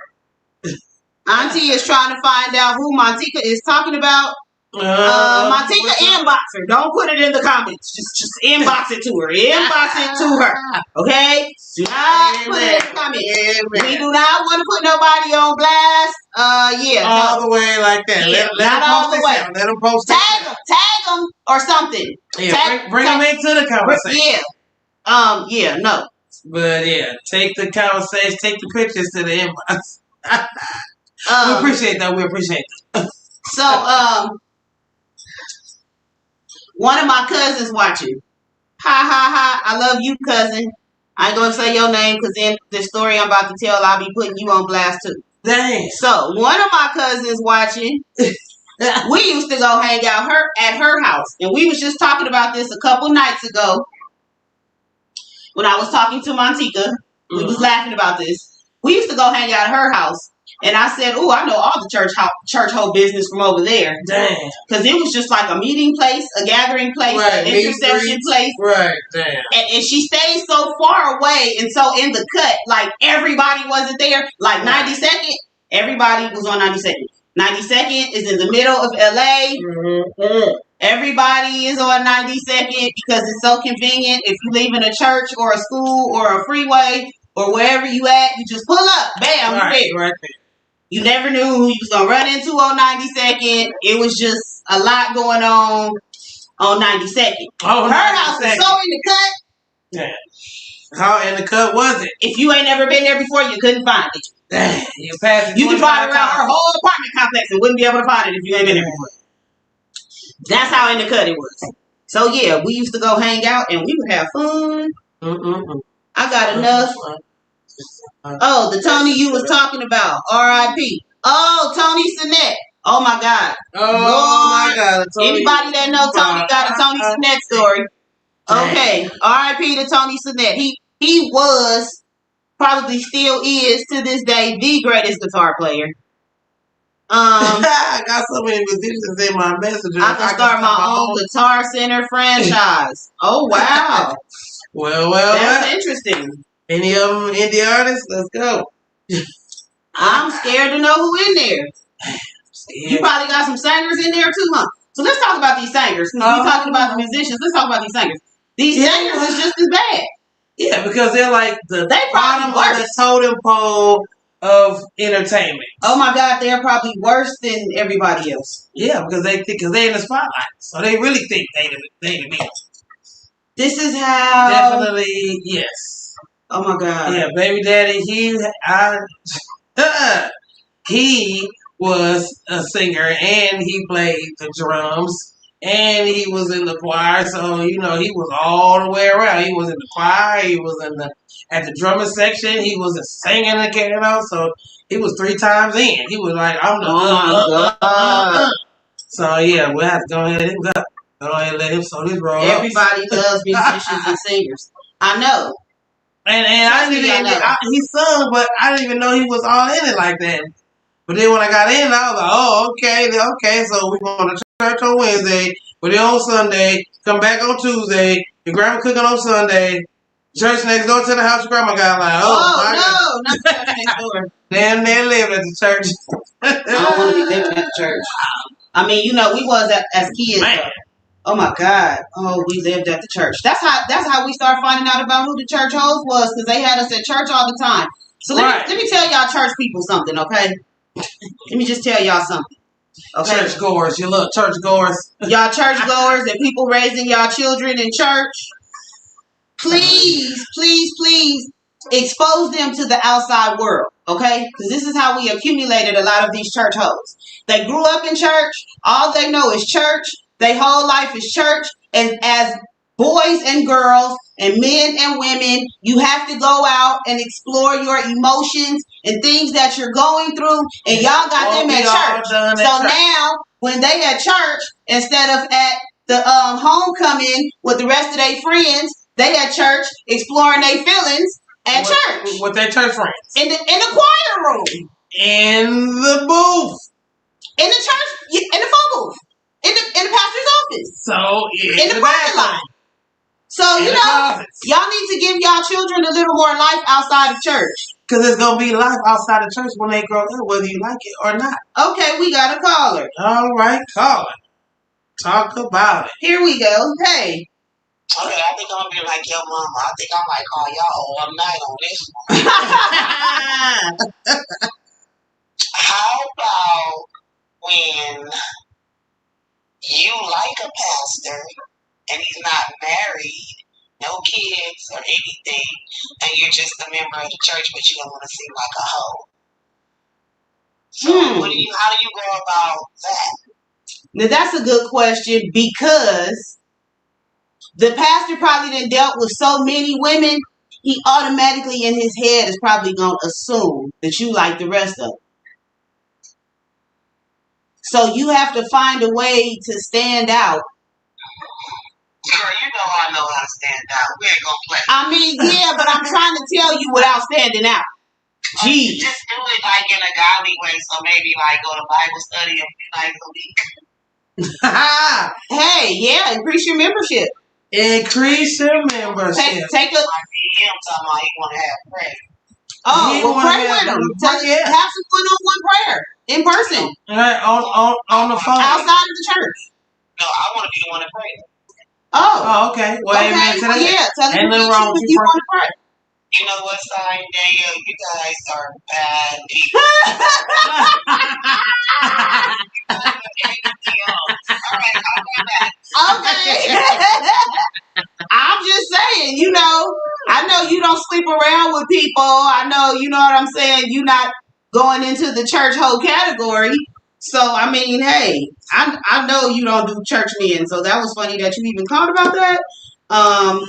Auntie is trying to find out who Montika is talking about. Montika, inbox her. Don't put it in the comments. Just inbox it to her. Inbox it to her. Okay? Do not put it in the comments. We do not want to put nobody on blast. All the way like that. Yeah, let all the way. Let them post it. Tag them or something. Yeah, bring them into the conversation. Yeah. No. But yeah, take the conversation, take the pictures to the inbox. We appreciate that. We appreciate that. So, one of my cousins watching. Ha ha ha! I love you, cousin. I ain't gonna say your name because in the story I'm about to tell, I'll be putting you on blast too. Dang. So one of my cousins watching. We used to go hang out at her house, and we was just talking about this a couple nights ago when I was talking to Montika. We was laughing about this. We used to go hang out at her house, and I said, "Oh, I know all the church whole business from over there." Dang. Because it was just like a meeting place, a gathering place, an interception place. Right. Damn. And she stayed so far away and so in the cut, like everybody wasn't there. Like 92nd, everybody was on 92nd. 92nd is in the middle of LA. Mm-hmm. Everybody is on 92nd because it's so convenient. If you leave in a church or a school or a freeway or wherever you at, you just pull up. Bam, right there. You never knew who you was going to run into on 92nd. It was just a lot going on 92nd. Oh, her house was so in the cut. Yeah. How in the cut was it? If you ain't never been there before, you couldn't find it. You passed it. You can find around her whole apartment complex and wouldn't be able to find it if you ain't been there before. That's how in the cut it was. So yeah, we used to go hang out and we would have fun. I got enough. Oh, the Tony you was talking about, R.I.P. Oh, Tony Sinet. Oh my God. Oh my God. Anybody that know Tony got a Tony Sinet story. Okay, R.I.P. to Tony Sinet. He was, probably still is to this day, the greatest guitar player. I got so many musicians in my messenger. I can start my own Guitar Center franchise. Oh wow. Well. That's interesting. Any of them indie artists? Let's go. I'm scared to know who in there. You probably got some singers in there too, huh? So let's talk about these singers. We're talking about the musicians. Let's talk about these singers. These singers is just as bad. Yeah, because they're like the bottom of the totem pole of entertainment. Oh my God, they're probably worse than everybody else. Yeah, because they're in the spotlight, so they really think they the best. This is how. Definitely, yes. Oh my God. Yeah, baby daddy, he was a singer and he played the drums. And he was in the choir, so he was all the way around. He was in the choir, he was at the drumming section, he was singing the so he was 3 times in. He was like, I'm the So yeah, we'll have to go ahead and let him go. Go ahead and let him roll. Everybody loves musicians and singers. I know. And I didn't even he sung, but I didn't even know he was all in it like that. But then when I got in, I was like, oh, okay, so we're going to church on Wednesday, but then on Sunday, come back on Tuesday, your grandma cooking on Sunday, church next door to the house your grandma got like, oh no, not the church next door. Damn, they lived at the church. I don't want to be living at the church. I mean, we was as kids. Oh my God. Oh, we lived at the church. That's how we started finding out about who the church host was, because they had us at church all the time. So let me tell y'all church people something, okay? Let me just tell y'all something. Okay? Church goers, you little church goers. Y'all church goers and people raising y'all children in church, please expose them to the outside world, okay? Because this is how we accumulated a lot of these church hoes. They grew up in church. All they know is church. Their whole life is church. And as boys and girls and men and women, you have to go out and explore your emotions and things that you're going through, and y'all got them at church. So now, when they at church, instead of at the homecoming with the rest of their friends, they at church exploring their feelings at church. With their church friends. In the choir room. In the booth. In the church, in the phone booth. In the pastor's office. So, in the parking lot. So, y'all need to give y'all children a little more life outside of church. Because there's going to be life outside of church when they grow up, whether you like it or not. Okay, we got a caller. All right, caller. Talk about it. Here we go. Hey. Okay, I think I'm going to be like your mama. I think I might call y'all all night on this one. How about when you like a pastor and he's not married, no kids or anything, and you're just a member of the church, but you don't want to seem like a hoe? So how do you go about that? Now that's a good question, because The pastor probably done dealt with so many women, he automatically in his head is probably going to assume that you like the rest of them. So you have to find a way to stand out. Girl, you know I know how to stand out. We ain't gonna play. I mean, yeah, but I'm trying to tell you without standing out. Jeez. Just do it like in a godly way. So maybe like go to Bible study a few nights a week. Hey, yeah, increase your membership. Increase your membership. Take a. Like him talking about he want to have prayer. Oh, well, pray with him. Have some one-on-one prayer in person. Right, on the phone. Outside of the church. No, I want to be the one to pray. Oh, okay. Well, okay. Amen to that. Yeah, tell Ain't nothing wrong with you want to pray. You know what, Sy Danni? You guys are bad Okay. I'm just saying, you know, I know you don't sleep around with people. I know, you know what I'm saying? You're not going into the church whole category. So, I mean, hey, I know you don't do church men. So that was funny that you even called about that.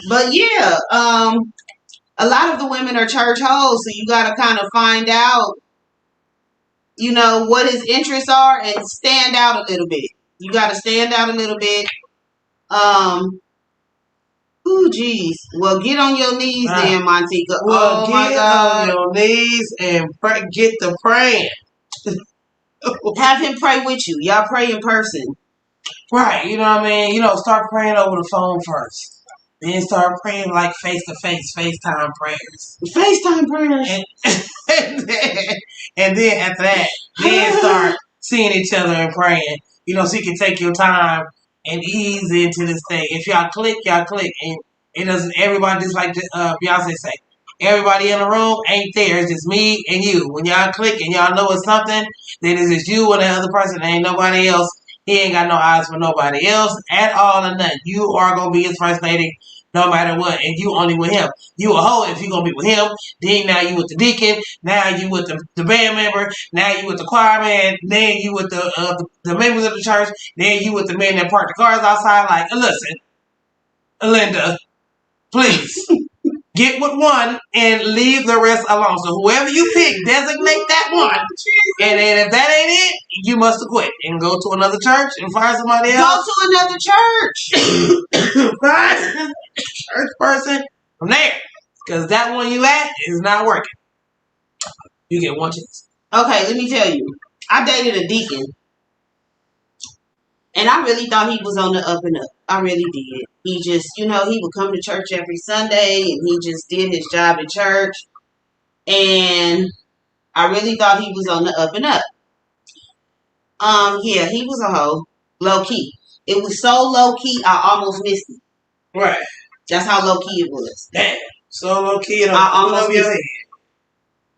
But yeah, a lot of the women are church hoes. So you got to kind of find out, you know, what his interests are and stand out a little bit. You got to stand out a little bit. Ooh, geez. Well, get on your knees then, Montika. Well, oh, my God. Get on your knees and get to praying. Have him pray with you. Y'all pray in person. Right. You know what I mean? You know, start praying over the phone first. Then start praying like face-to-face, FaceTime prayers. FaceTime prayers. And then after that, then start seeing each other and praying. You know, so you can take your time and ease into this thing. If y'all click, and it doesn't. Everybody, just like Beyonce say, everybody in the room ain't there. It's just me and you. When y'all click and y'all know it's something, then it's just you and the other person. There ain't nobody else. He ain't got no eyes for nobody else at all or nothing. You are gonna be his first lady no matter what, and you only with him. You a hoe if you gonna be with him. Then now you with the deacon. Now you with the band member. Now you with the choir man. Then you with the members of the church. Then you with the men that park the cars outside. Like, listen, Linda, please get with one and leave the rest alone. So whoever you pick, designate that one. And then if that ain't it, you must have quit and go to another church and find somebody else. Go to another church. Find a church person from there. Because that one you at is not working. You get one chance. Okay, let me tell you. I dated a deacon. And I really thought he was on the up and up. I really did. He just, you know, he would come to church every Sunday and he just did his job at church. And I really thought he was on the up and up. Yeah, he was a hoe. Low key. It was so low key, I almost missed it. Right. That's how low key it was. Damn. So low key, I almost missed it.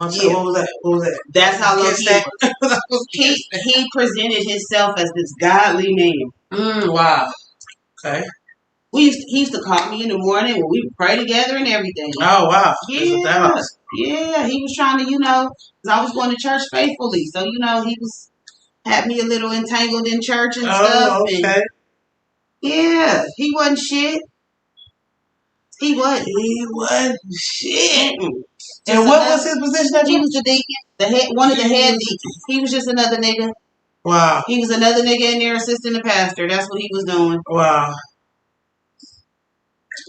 Yeah. What was that? That's how low key it was. He presented himself as this godly man. Wow. Okay. He used to call me in the morning when we would pray together and everything. Oh, wow. Yeah, he was trying to, you know, because I was going to church faithfully. So, you know, he had me a little entangled in church and stuff. Okay. And yeah, he wasn't shit. He wasn't shit. And what was his position? He was the deacon, one of the head deacons. He was just another nigga. Wow. He was another nigga in there assisting the pastor. That's what he was doing. Wow.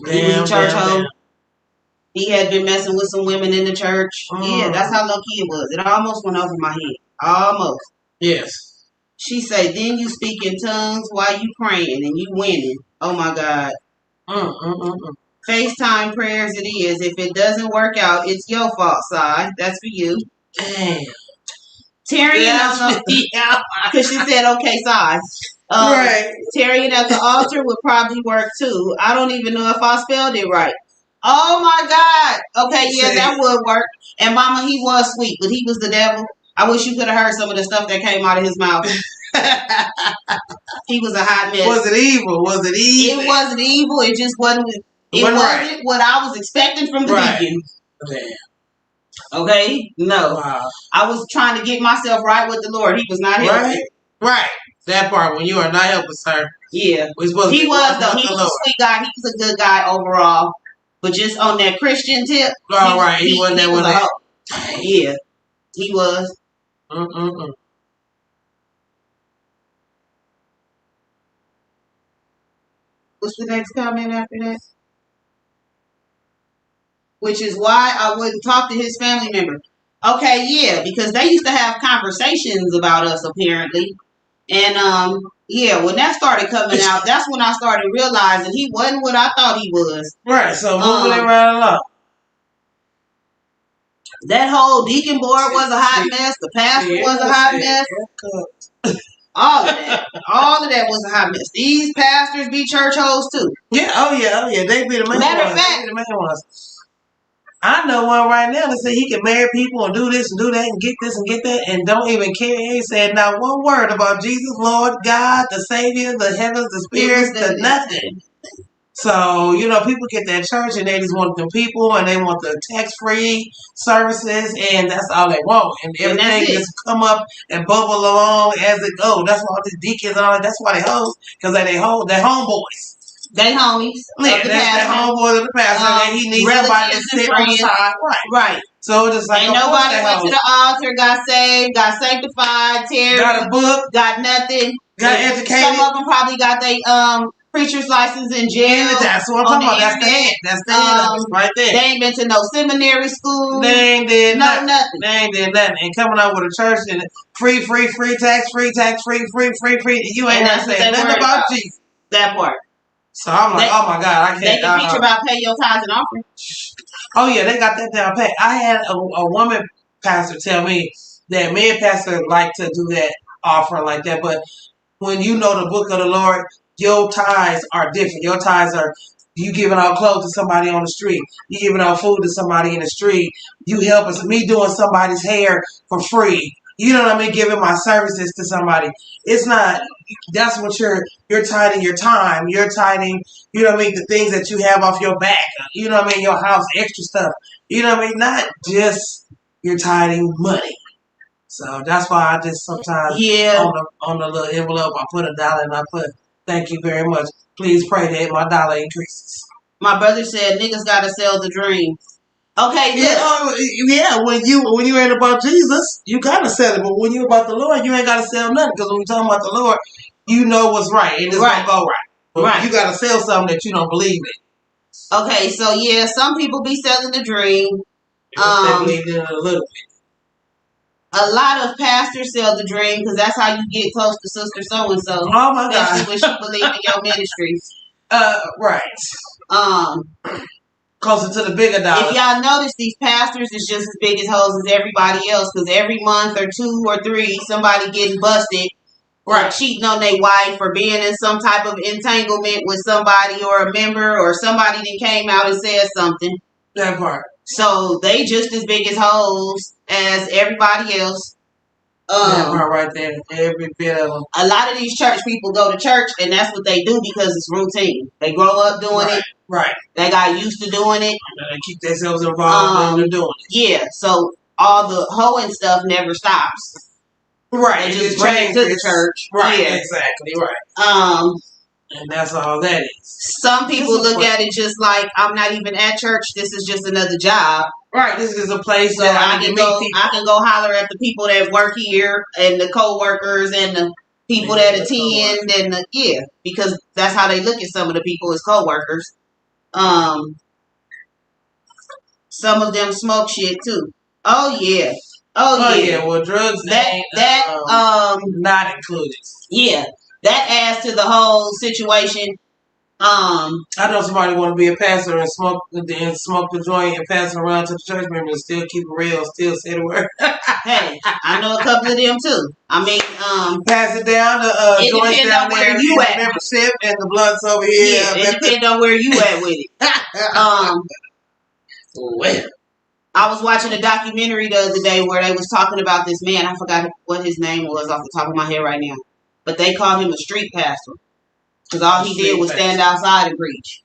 He was a church hoe. He had been messing with some women in the church. Yeah, that's how low key it was. It almost went over my head. Almost. Yes. She said, then you speak in tongues while you praying and you winning. Oh my God. FaceTime prayers it is. If it doesn't work out, it's your fault, Sy. That's for you. Damn. Terry because she said, okay, Sy. Right. Terry at the altar would probably work too. I don't even know if I spelled it right. Oh my God. Okay, yeah, that would work. And Mama, he was sweet, but he was the devil. I wish you could have heard some of the stuff that came out of his mouth. He was a hot mess. Was it evil? It wasn't evil. It just wasn't. It wasn't what I was expecting from the deacon. Okay? No. Wow. I was trying to get myself right with the Lord. He was not helping. Right. That part when you are not helping, sir. Yeah. He was, though. He was a sweet guy. He was a good guy overall. But just on that Christian tip. All right. He wasn't that one. Yeah. He was. What's the next comment after that? Which is why I wouldn't talk to his family member. Okay, yeah, because they used to have conversations about us apparently. And yeah, when that started coming out, that's when I started realizing he wasn't what I thought he was. Right, so moving it right along. That whole deacon board was a hot mess. The pastor was a hot mess. All of that was a hot mess. These pastors be church hoes too. Yeah, oh yeah. They be the main ones. I know one right now that say he can marry people and do this and do that and get this and get that and don't even care. He ain't said not one word about Jesus, Lord, God, the Savior, the heavens, the spirits, the nothing. So, people get that church and they just want them people and they want the tax-free services and that's all they want. And everything just come up and bubble along as it goes. That's why all these deacons and all that, that's why they host, because they're homeboys. They homies. Yeah, that's the homeboy of the pastor. And he needs somebody to sit on the side. Right. So it's like ain't nobody went to the altar, got saved, got sanctified, got a book, got nothing, got educated. Some of them probably got their preacher's license in jail. That's what I'm talking about. That's the end. That's the end right there. They ain't been to no seminary school. They ain't did nothing. Nothing. They ain't did nothing. And coming out with a church and free, tax-free. You ain't not saying nothing about Jesus. That part. So I'm like, oh my God, I can't. They can teach about pay your tithes and offering. Oh yeah, they got that down pat. I had a woman pastor tell me that men pastor like to do that offering like that, but when you know the book of the Lord, your tithes are different. Your tithes are you giving out clothes to somebody on the street, you giving out food to somebody in the street, you helping me doing somebody's hair for free. You know what I mean? Giving my services to somebody. It's not, that's what you're tithing your time. You're tithing, you know what I mean, the things that you have off your back. You know what I mean? Your house, extra stuff. You know what I mean? Not just you're tithing money. So that's why I just sometimes on the little envelope, I put $1 and I put, thank you very much. Please pray that my dollar increases. My brother said niggas gotta sell the dream. Okay, when you ain't about Jesus, you gotta sell it. But when you about the Lord, you ain't gotta sell nothing. Because when you're talking about the Lord, you know what's right. And it's gonna go right. But you gotta sell something that you don't believe in. Okay, so yeah, some people be selling the dream. They believe in it a little bit. A lot of pastors sell the dream because that's how you get close to sister so and so. Oh my God! Especially when she believe in your ministries. Right. Closer to the bigger dollar. If y'all notice, these pastors is just as big as hoes as everybody else because every month or 2 or 3, somebody getting busted. Right. Cheating on their wife or being in some type of entanglement with somebody or a member or somebody that came out and said something. That part. So they just as big as hoes as everybody else. That part right there. Every bit of them. A lot of these church people go to church and that's what they do because it's routine. They grow up doing it. Right. They got used to doing it. They keep themselves involved when they're doing it. Yeah. So all the hoeing stuff never stops. Right. They just bring it to the church. Right. Yeah. Exactly. Right. And that's all that is. Some people look at it just like I'm not even at church. This is just another job. Right. This is a place so that I can go. I can go holler at the people that work here and the co-workers and the people that attend and because that's how they look at some of the people as co-workers. Some of them smoke shit too. Oh yeah. Well, drugs that not included. Yeah, that adds to the whole situation. I know somebody want to be a pastor and smoke the joint and pass it around to the church members and still keep it real, still say the word. Hey, I know a couple of them too. I mean, pass it down the joints down there, you at membership and the blunts over here. Yeah, it depends on where you at with it. Well, I was watching a documentary the other day where they was talking about this man. I forgot what his name was off the top of my head right now, but they called him a street pastor because all he did was stand outside and preach.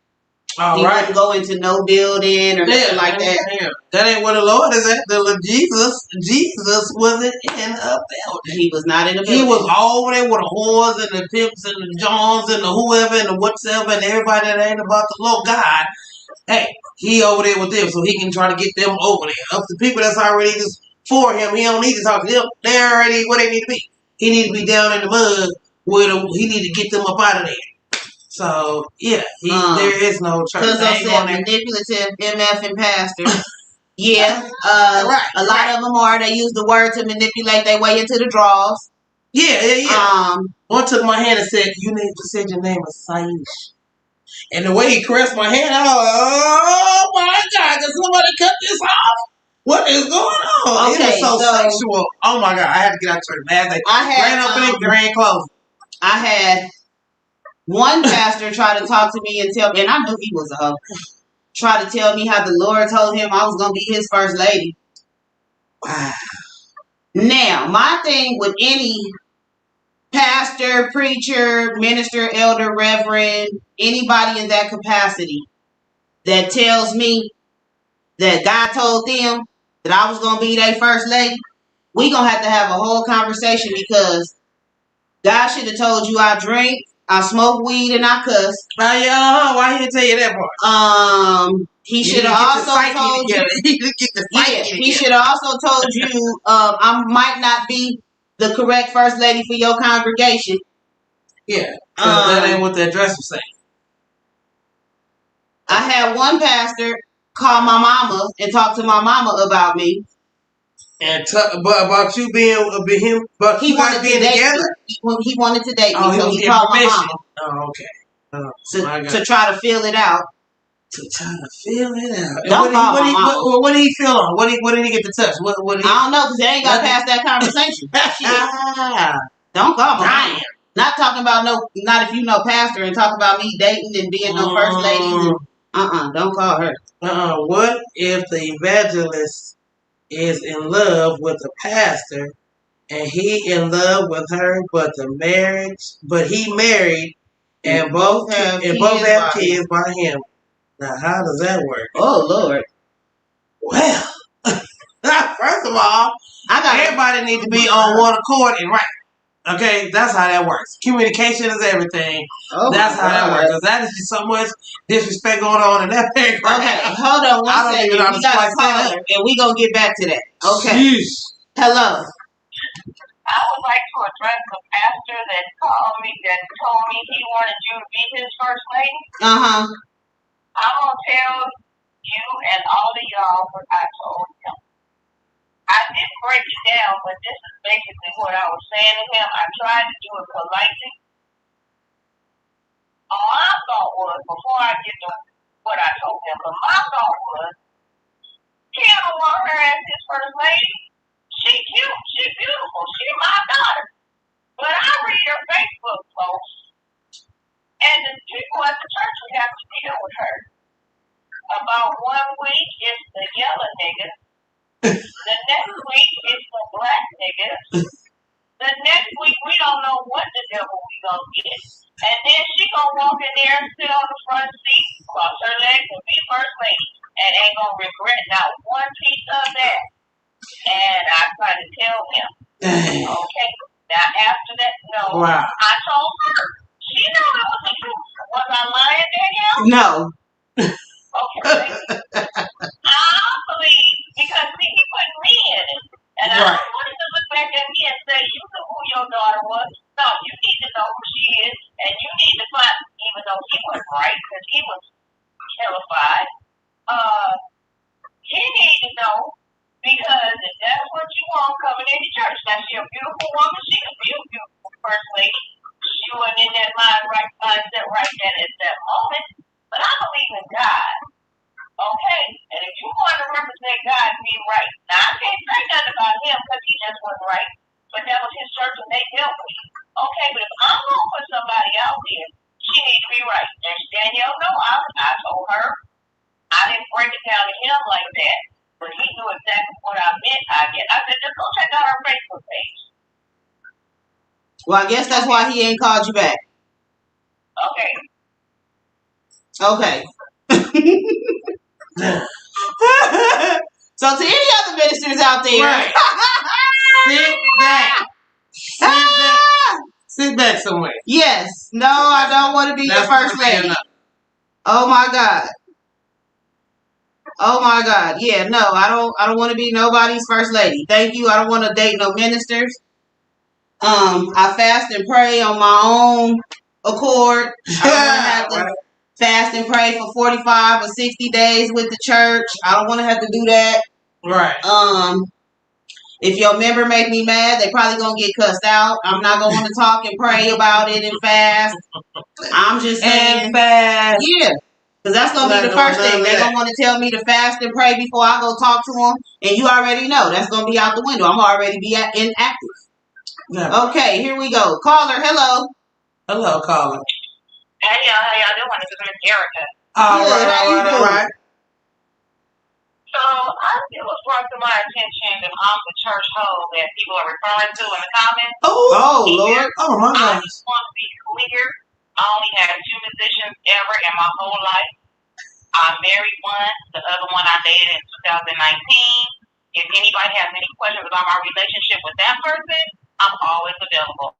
All he right. wouldn't go into no building or nothing like that. Yeah. That ain't where the Lord is at. Jesus wasn't in a building. He was not in a building. He was over there with the whores and the pimps and the Johns and the whoever and the whatever and everybody that ain't about the Lord God. Hey, he over there with them so he can try to get them over there. Up to people that's already just for him. He don't need to talk to them. They're already where they need to be. He need to be down in the mud with them. He need to get them up out of there. So, yeah, there is no church. Because I said manipulative MF and pastor. Yeah. A lot of them are. They use the word to manipulate their way into the draws. Yeah. One took my hand and said, said your name is Saish. And the way he caressed my hand, I was like, oh my God, did somebody cut this off? What is going on? Okay, it was so sexual. Oh my God, I had to get out of church last day. Ran up in it, grand closing. I had one pastor try to talk to me and tell me, and I knew he was a hoe, try to tell me how the Lord told him I was going to be his first lady. Wow. Now, my thing with any pastor, preacher, minister, elder, reverend, anybody in that capacity that tells me that God told them that I was going to be their first lady, we going to have a whole conversation because God should have told you I drink, I smoke weed, and I cuss. Why he didn't tell you that part? He should have also told you. He should have also told you I might not be the correct first lady for your congregation. Yeah, that ain't what that dress was saying. I had one pastor call my mama and talk to my mama about me. And about you being him, but he wanted being together. He wanted to date me, so he called my mama. Oh, okay. To try to feel it out. To try to feel it out. Don't call my mama. What did he feel on? What did he get to touch? I don't know because they ain't got past that conversation. Don't call my mama. Not talking about not if you know pastor and talk about me dating and being no first lady. Don't call her. What if the evangelist is in love with the pastor and he in love with her, but he married and both have kids by him? Now, how does that work? Oh, Lord. Well, first of all, everybody need to be on one accord and right. Okay, that's how that works. Communication is everything. Oh, that's how that works. Because that is just so much disrespect going on in that paragraph. Okay, hold on one second. We got a caller, and we going to get back to that. Okay. Jeez. Hello. I would like to address the pastor that told me he wanted you to be his first lady. I'm going to tell you and all of y'all what I told him. I didn't break it down, but this is basically what I was saying to him. I tried to do it politely. My thought was, before I get to what I told him, but my thought was, he don't want her as his first lady. She cute, she beautiful, she my daughter. But I read her Facebook post, and the people at the church would have to deal with her. About 1 week, it's the yellow nigga. The next week, it's the black nigga. The next week, we don't know what the devil we gonna get. And then she gonna walk in there and sit on the front seat, cross her legs, and be first lady. And ain't gonna regret not one piece of that. And I tried to tell him. Okay. Now, after that, no. Wow. I told her. She knew it was the truth. Was I lying, Danielle? No. Okay. I believe, because he put me in it. And I don't want him to look back at me and say, you knew who your daughter was. No, you need to know who she is. And you need to find, even though he wasn't right, because he was terrified. He needs to know, because if that's what you want coming into church, now she a beautiful woman, she can be a beautiful first lady. She wasn't in that mindset right then at that moment. But I believe in God. Okay? And if you want to represent God, be right. Now, I can't say nothing about him because he just wasn't right. But that was his church and they dealt with him. Okay, but if I'm going to put somebody out there, she needs to be right. And Danielle, no, I told her. I didn't break it down to him like that. But he knew exactly what I meant. I said, just go check out our Facebook page. Well, I guess that's why he ain't called you back. Okay. Okay. So to any other ministers out there, right. Sit back. Sit back somewhere. Yes. No, I don't want to be your first lady. Oh my God. Oh my God. Yeah, no, I don't want to be nobody's first lady. Thank you. I don't want to date no ministers. I fast and pray on my own accord. I don't want to have to fast and pray for 45 or 60 days with the church. I don't want to have to do that. Right. If your member make me mad, they probably gonna get cussed out. I'm not gonna want to talk and pray about it and fast. I'm just saying, and fast. Yeah, because that's gonna be the first thing. They're gonna want to tell me to fast and pray before I go talk to them, and you already know that's gonna be out the window. I'm already be inactive. Yeah. Okay, here we go. Caller, hello. Hello, caller. Hey y'all, how y'all doing? This is Miss Erica. All right. So it was brought to my attention that I'm the church hole that people are referring to in the comments. Oh Lord. Oh my God. I just want to be clear. I only had 2 musicians ever in my whole life. I married one. The other one I dated in 2019. If anybody has any questions about my relationship with that person, I'm always available.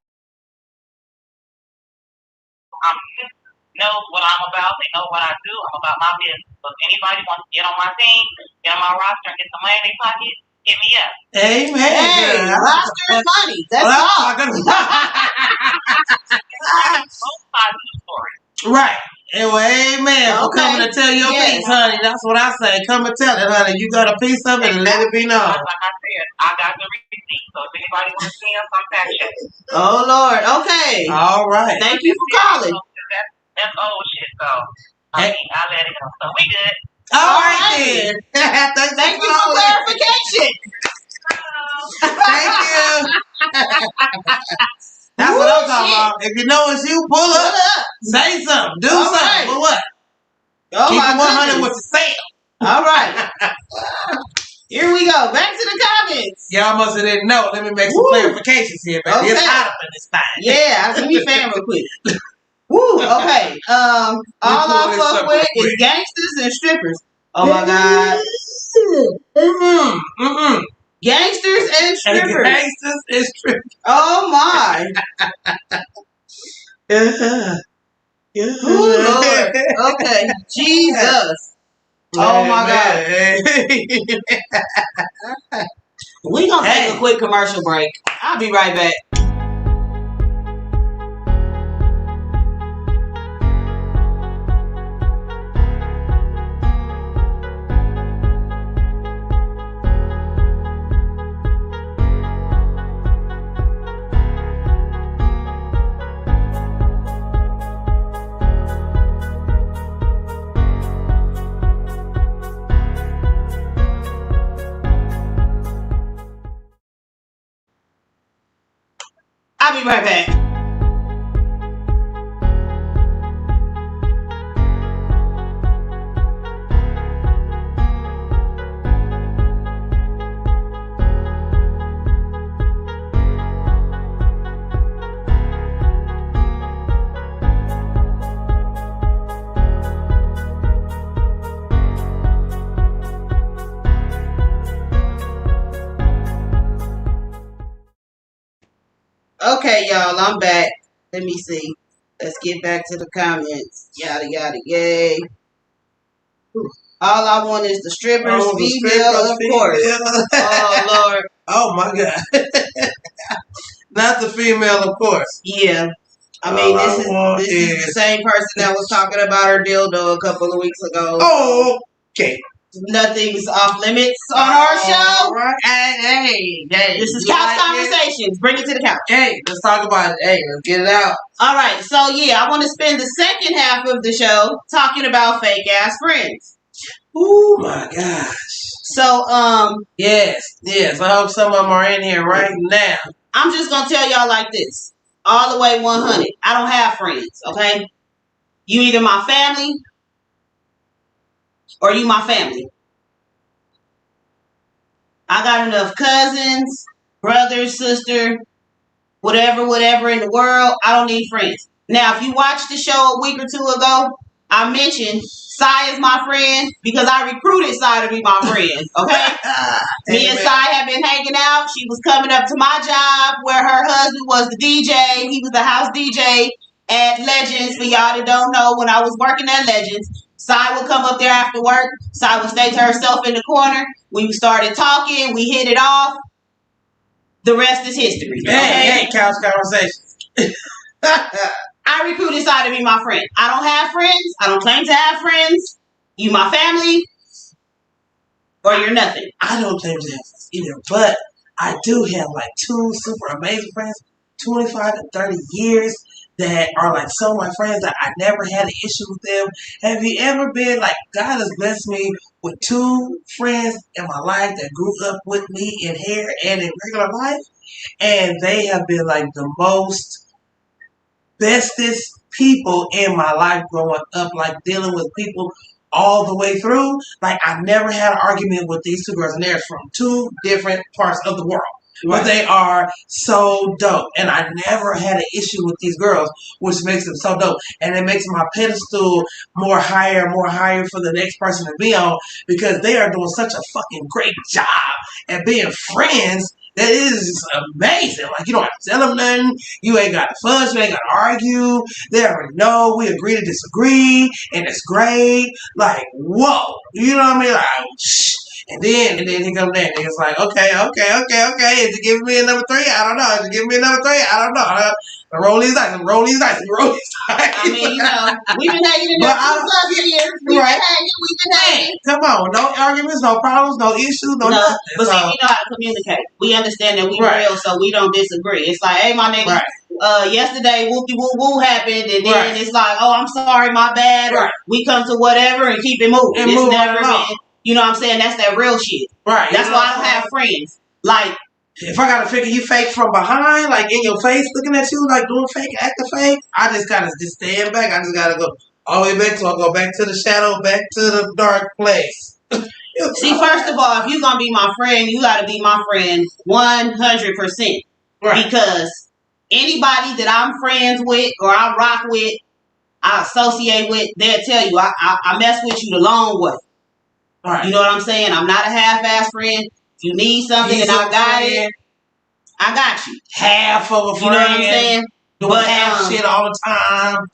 Knows what I'm about. They know what I do. I'm about my business. So if anybody wants to get on my team, get on my roster, and get some money in their pocket, hit me up. Amen. Hey, roster and money. That's all. Both sides of the story. Right. Well, amen. For coming to tell your piece, honey. That's what I say. Come and tell it, honey. You got a piece of it and let it be known. Like I said, I got the receipt. So if anybody wants to see us, I'm check. Oh, Lord. Okay. All right. Thank you for calling. That's old shit, so I let it go. So we good. All right then. Thank you for clarification. Thank you. That's what I'm talking about. If you know it's you, pull up. Say something. Do something. Right. For what? Oh, keep my 100 with the sale. All right. Here we go. Back to the comments. Y'all must have didn't know. Let me make some clarifications here, baby. Okay. It's hot up in this thing. Yeah, give me fan real quick. Woo, okay. All I fuck with is gangsters and strippers. Oh my God. Gangsters and strippers. Gangsters and strippers. Oh my. Ooh, Lord. Okay. Jesus. Oh my God. We gonna take a quick commercial break. I'll be right back. I'll be right back. Okay, y'all, I'm back. Let me see. Let's get back to the comments. Yada, yada, yay. All I want is the strippers, female, of course. Oh, Lord. Oh, my God. Not the female, of course. Yeah. I mean, this is the same person that was talking about her dildo a couple of weeks ago. Oh, okay. Nothing's off limits on our show. Right. Hey. This is Couch Conversations. Bring it to the couch. Hey, let's talk about it. Hey, let's get it out. All right. So, yeah, I want to spend the second half of the show talking about fake-ass friends. Oh, my gosh. So, Yes. I hope some of them are in here right now. I'm just going to tell y'all like this. All the way 100. I don't have friends, okay? You either my family or you my family. I got enough cousins, brother, sister, whatever in the world. I don't need friends. Now, if you watched the show a week or two ago, I mentioned Sy is my friend because I recruited Sy to be my friend. Okay, me and Sy have been hanging out. She was coming up to my job where her husband was the DJ. He was the house DJ at Legends. For y'all that don't know, when I was working at Legends, Sy would come up there after work. Sy would stay to herself in the corner. We started talking. We hit it off. The rest is history. Okay? Hey, couch conversations. I recruited Sy to be my friend. I don't have friends. I don't claim to have friends. You my family, or you're nothing. I don't claim to have friends either, but I do have like 2 super amazing friends, 25 to 30 years, that are like some of my friends that I never had an issue with them. Have you ever been like, God has blessed me with 2 friends in my life that grew up with me in hair and in regular life, and they have been like the most bestest people in my life growing up, like dealing with people all the way through. Like, I've never had an argument with these 2 girls, and they're from 2 different parts of the world. Right. But they are so dope. And I never had an issue with these girls, which makes them so dope. And it makes my pedestal more higher for the next person to be on, because they are doing such a fucking great job at being friends. That is amazing. Like, you don't have to tell them nothing. You ain't got to fuss. You ain't got to argue. They already know. We agree to disagree. And it's great. Like, whoa. You know what I mean? Like, shh. And then he comes there and it's like, okay. Is it giving me a number 3? I don't know. Is it giving me a number 3? I don't know. Roll these dice. I mean, you know, we've been hanging in there for 2+ years. We've been hanging. Come on. No arguments, no problems, no issues, no nothing. But see, we know how to communicate. We understand that we real, so we don't disagree. It's like, hey, my nigga, yesterday, whoopty-woo-woo happened, and then it's like, oh, I'm sorry, my bad, or we come to whatever and keep it moving. And it's never been, you know what I'm saying? That's that real shit. Right. That's why I don't have friends. Like, if I gotta figure you fake from behind, like in your face, looking at you, like doing fake, acting fake, I just gotta just stand back. I just gotta go all the way back, so I'll go back to the shadow, back to the dark place. See, first of all, if you're gonna be my friend, you gotta be my friend 100%. Right. Because anybody that I'm friends with or I rock with, I associate with, they'll tell you I mess with you the long way. Right. You know what I'm saying? I'm not a half-ass friend. If you need something and I got it, I got you. Half of a friend. You know what I'm saying? Doing half shit all the time.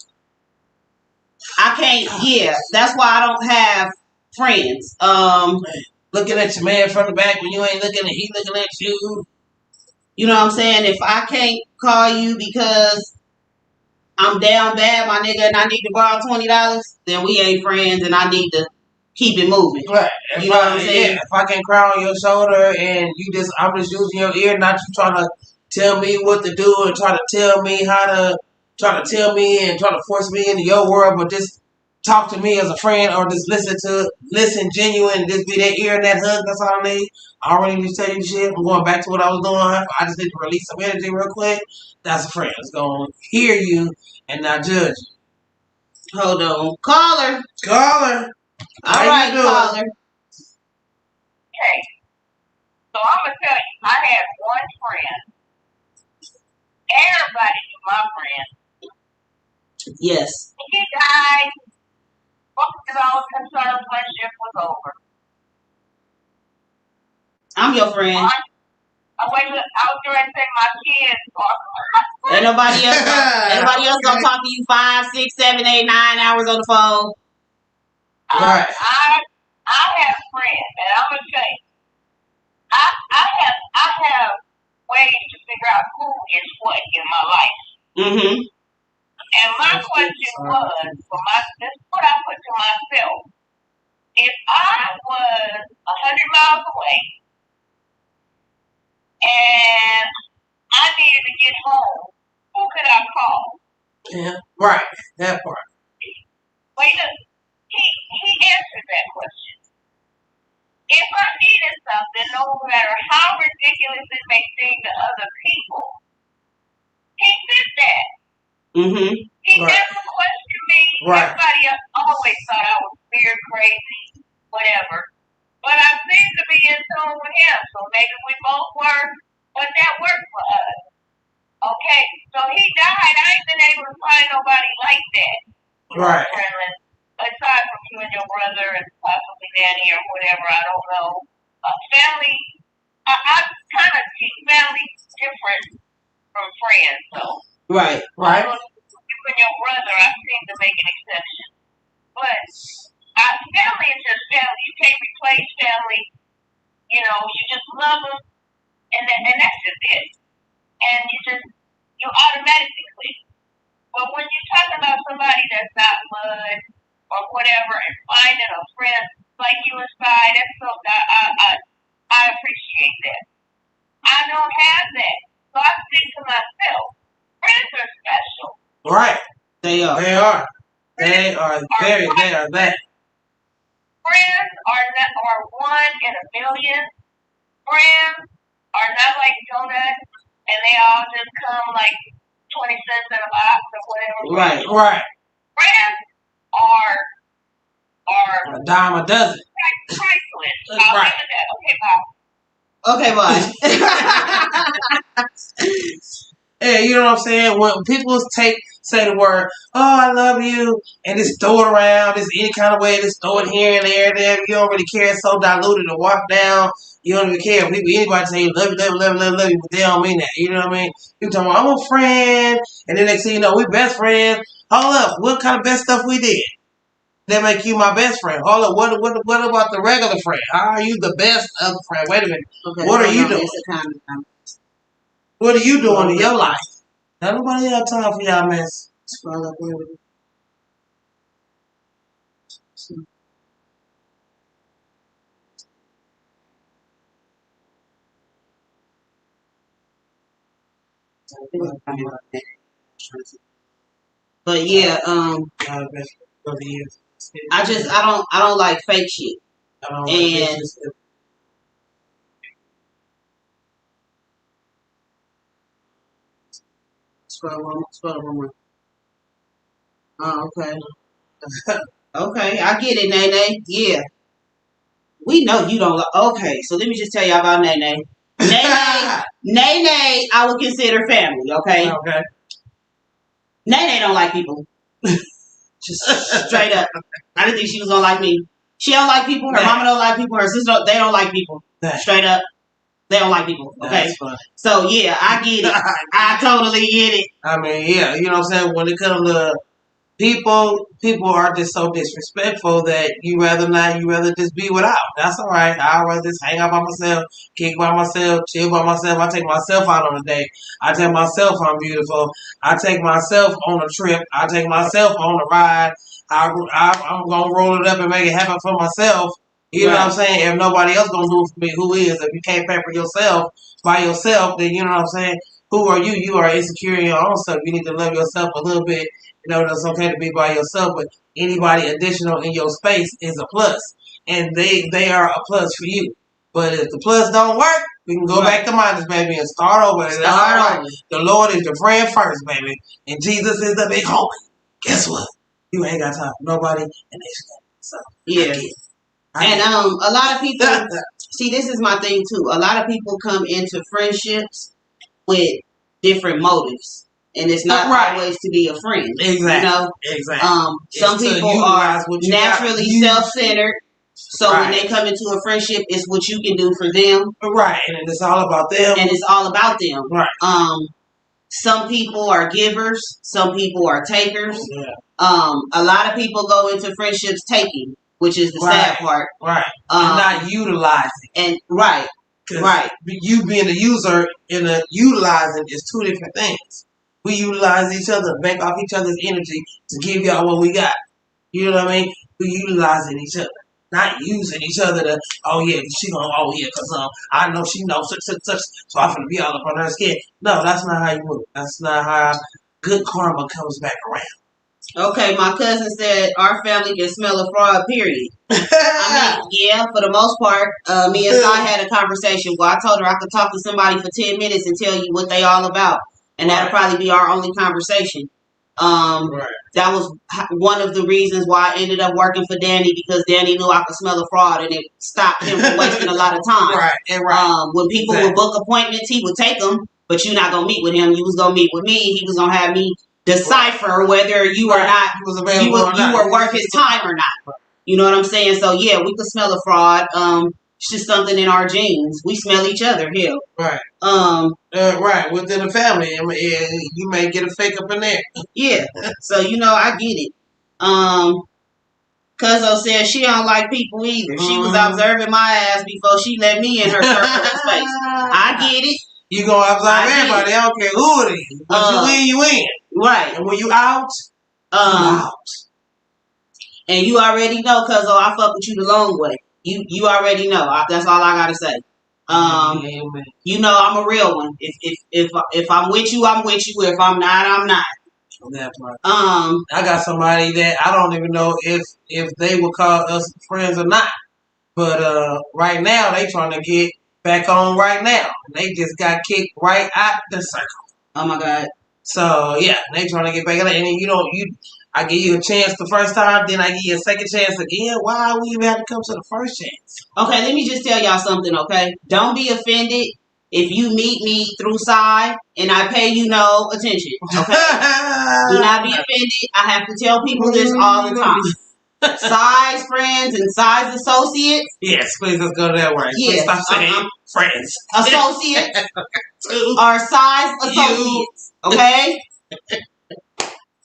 I can't, that's why I don't have friends. Looking at your man from the back when you ain't looking, and he looking at you. You know what I'm saying? If I can't call you because I'm down bad, my nigga, and I need to borrow $20, then we ain't friends, and I need to keep it moving. Right. You know what I'm saying? Yeah, if I can cry on your shoulder and I'm just using your ear, not you trying to tell me what to do and try to tell me and try to force me into your world, but just talk to me as a friend, or just listen genuine, and just be that ear and that hug. That's all I need. I already need to tell you shit. I'm going back to what I was doing. I just need to release some energy real quick. That's a friend. It's going to hear you and not judge you. Hold on. Caller. All right, caller. Okay. So I'm going to tell you, I had one friend. Everybody was my friend. Yes. He died. Both of those concerned friendship was over. I'm your friend. I was trying to say my kids. Ain't nobody else gonna talk to you 5, 6, 7, 8, 9 hours on the phone. Right. I have friends, and I'm gonna tell you, I have ways to figure out who is what in my life. Mm-hmm. And my question was, this is what I put to myself: if I was 100 miles away and I needed to get home, who could I call? Yeah, right. That part. Wait a minute. He answered that question. If I needed something, no matter how ridiculous it may seem to other people, he did that. Mm-hmm. He never questioned me. Right. Everybody else always thought I was weird, crazy, whatever. But I seemed to be in tune with him, so maybe we both were, but that worked for us. Okay, so he died. I ain't been able to find nobody like that. Right. aside from you and your brother and possibly Danny or whatever, I don't know. Family, I kind of see family different from friends, though. Right. You and your brother, I seem to make an exception. But family is just family. You can't replace family. You know, you just love them, and that's just it. And you automatically click. But when you're talking about somebody that's not blood or whatever, and finding a friend like you and Sy, that's so I appreciate that. I don't have that, so I think to myself, friends are special. Right. They are. They are. They are very. They are that. Friends are one in a million. Friends are not like donuts, and they all just come like 20 cents in a box or whatever. Right. Friends are a dime a dozen. Priceless. I'll leave it at. Okay, bye. Yeah, you know what I'm saying? When people say the word, "Oh, I love you," and just throw it around, just any kind of way, just throw it here and there. You don't really care. It's so diluted to walk down. You don't even care. Anybody say love you, but they don't mean that. You know what I mean? You talking about, I'm a friend, and then next thing you know, we best friends. Hold up, what kind of best stuff we did? That make you my best friend. Hold up, what about the regular friend? How are you the best of friend? Wait a minute. Okay, what are you doing? What are you doing in your life? Not nobody have time for y'all mess. Scroll up here. But yeah, I don't like fake shit. And scroll one more. Oh, okay. Okay, I get it, Nene. Yeah. We know you don't like. Okay, so let me just tell y'all about Nene. Nene, I would consider family, okay? Okay. Nene don't like people. Just straight up. I didn't think she was gonna like me. She don't like people. Her mama don't like people. Her sister, they don't like people. Straight up. They don't like people. Okay. So yeah, I get it. I totally get it. I mean, yeah, you know what I'm saying? When it comes to people are just so disrespectful that you rather just be without. That's all right. I'd rather just hang out by myself, kick by myself, chill by myself. I take myself out on a date. I tell myself I'm beautiful. I take myself on a trip. I take myself on a ride. I'm going to roll it up and make it happen for myself. You know what I'm saying? If nobody else going to do it for me, who is? If you can't pamper yourself by yourself, then you know what I'm saying? Who are you? You are insecure in your own self. You need to love yourself a little bit. You know, it's okay to be by yourself, but anybody additional in your space is a plus. And they are a plus for you. But if the plus don't work, we can go back to minus, baby, and start over. And that's all right. The Lord is your friend first, baby. And Jesus is the big homie. Guess what? You ain't got time for nobody, and they should. So, yeah. And a lot of people, see, this is my thing, too. A lot of people come into friendships with different motives. And it's not always to be a friend. Exactly. You know? Exactly. Some people are naturally self-centered. So when they come into a friendship, it's what you can do for them. Right. And it's all about them. And it's all about them. Right. Some people are givers. Some people are takers. Yeah. A lot of people go into friendships taking, which is the sad part. Right. And not utilizing. And right. You being a user and a utilizing is two different things. We utilize each other, bank off each other's energy to give y'all what we got. You know what I mean? We utilizing each other, not using each other to, because I know she knows such, so I'm going to be all up on her skin. No, that's not how you move. That's not how good karma comes back around. Okay, my cousin said our family can smell a fraud, period. I mean, yeah, for the most part. Me and Sy had a conversation where I told her I could talk to somebody for 10 minutes and tell you what they all about. And that'll probably be our only conversation. That was one of the reasons why I ended up working for Danny, because Danny knew I could smell a fraud, and it stopped him from wasting a lot of time. When people would book appointments, he would take them, but you're not going to meet with him. You was going to meet with me. He was going to have me decipher whether you are not you were worth his time or not. You know what I'm saying? So yeah, we could smell a fraud. It's just something in our genes. We smell each other. Hell. Right. Right. Within the family, I mean, you may get a fake up in there. Yeah. So I get it. Cuzzo said she don't like people either. She was observing my ass before she let me in her circle of space. I get it. You gonna observe everybody. I don't care who it is. Once you in. Right. And when you out, you out. And you already know, Cuzzo, I fuck with you the long way. You already know. That's all I gotta say. You know I'm a real one. If I'm with you, I'm with you. If I'm not, I'm not. That part. I got somebody that I don't even know if they would call us friends or not. But right now they trying to get back on right now. They just got kicked right out the circle. Oh my God. So yeah, they trying to get back on. And I give you a chance the first time, then I give you a second chance again. Why we even have to come to the first chance? Okay, let me just tell y'all something, okay? Don't be offended if you meet me through Sy and I pay you no attention, okay? Do not be offended. I have to tell people this all the time. Sy's friends and Sy's associates. Yes, please, let's go that way. Yes, stop saying friends. Associates are Sy's associates, okay?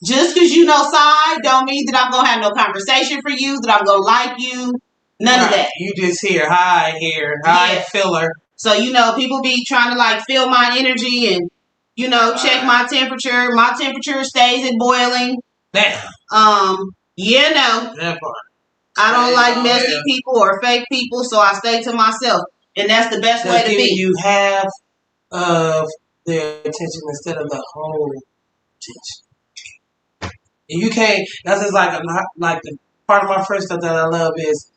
Just because you know Sy don't mean that I'm going to have no conversation for you, that I'm going to like you. None of that. You just hear, hi, filler. So, people be trying to, feel my energy and, check my temperature. My temperature stays at boiling. Damn. That part. I don't like messy people or fake people, so I stay to myself. And that's the best way to be. You have of their attention instead of the whole attention. And you can't, that's just like the part of my friend stuff that I love is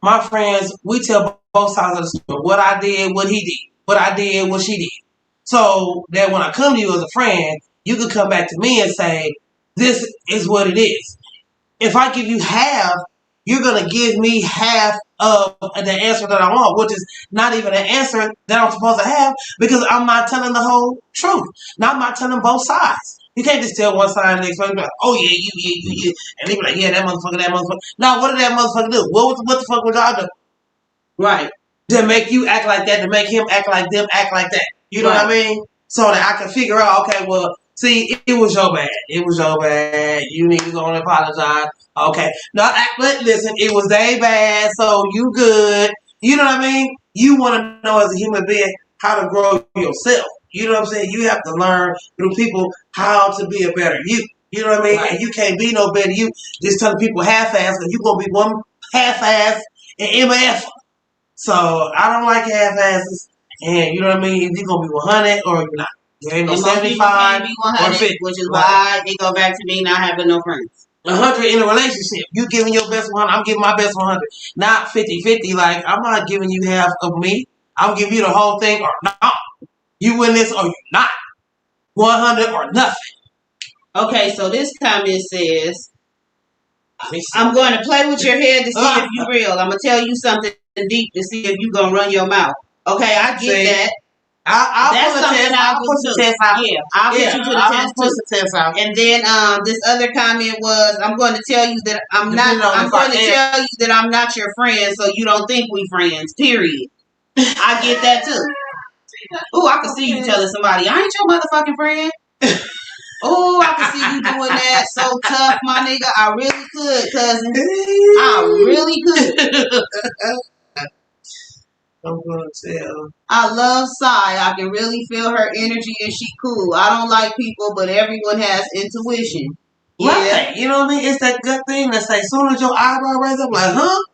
my friends, we tell both sides of the story. What I did, what he did. What I did, what she did. So that when I come to you as a friend, you can come back to me and say, this is what it is. If I give you half, you're going to give me half of the answer that I want, which is not even an answer that I'm supposed to have because I'm not telling the whole truth. Now I'm not telling both sides. You can't just tell one side and the expect like, oh yeah, you. And they be like, yeah, that motherfucker. Now, what did that motherfucker do? What the fuck would y'all do? Right. To make you act like that, to make him act like them, act like that. You know what I mean? So that I can figure out, okay, well, see, it was your bad. It was your bad. You need to go and apologize. Okay. Now, listen, it was they bad, so you good. You know what I mean? You want to know as a human being how to grow yourself. You know what I'm saying? You have to learn through people how to be a better you. You know what I mean? Right. And you can't be no better you just telling people half-ass because you're going to be one half-ass and MF. So I don't like half-asses. And you know what I mean? You're going to be 100 or you're not. There ain't no 75 or 50. Which is why it go back to me not having no friends. 100 in a relationship. You giving your best 100. I'm giving my best 100. Not 50-50. Like, I'm not giving you half of me. I'm giving you the whole thing or not. You win this or you not. 100 or nothing. Okay, so this comment says, I'm going to play with your head to see if you're real. I'm going to tell you something deep to see if you're going to run your mouth. Okay, I get that. I'll put the test out. Yeah, I'll put you to the test out. And then this other comment was, I'm going to tell you that I'm not your friend, so you don't think we friends. Period. I get that too. Ooh, I can see you telling somebody, I ain't your motherfucking friend. Ooh, I can see you doing that so tough, my nigga. I really could, cousin. I really could. I'm going to tell. I love Sy. I can really feel her energy and she cool. I don't like people, but everyone has intuition. Yeah. Right. You know what I mean? It's that good thing that say, as soon as your eyebrow raises up, like, huh?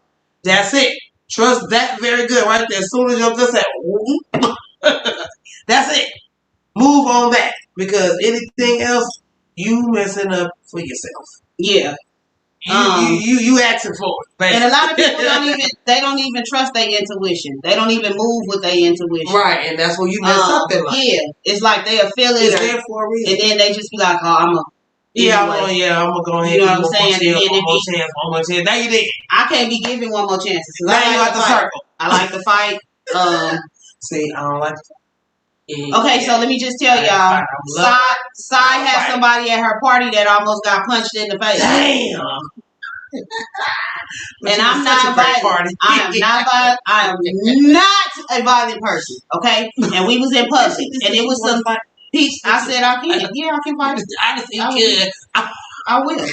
That's it. Trust that very good right there. As soon as your gut say, that's it. Move on back. Because anything else, you messing up for yourself. Yeah. You asking for it. Basically. And a lot of people don't even trust their intuition. They don't even move with their intuition. Right, and that's when you mess up in life. Yeah. It's like they'll feel it. It's there for a reason. And then they just be like, oh, I'm gonna go ahead. You know what I'm saying? One more chance. Now you did. I can't be giving one more chance. Now you at the circle. I like to fight. See, I don't like to fight. Okay, so let me just tell y'all. Sy had somebody at her party that almost got punched in the face. Damn. And I'm not violent. I am not a violent person. Okay, and we was in public, and it was some peace. I said I can. Yeah, I can fight. I will.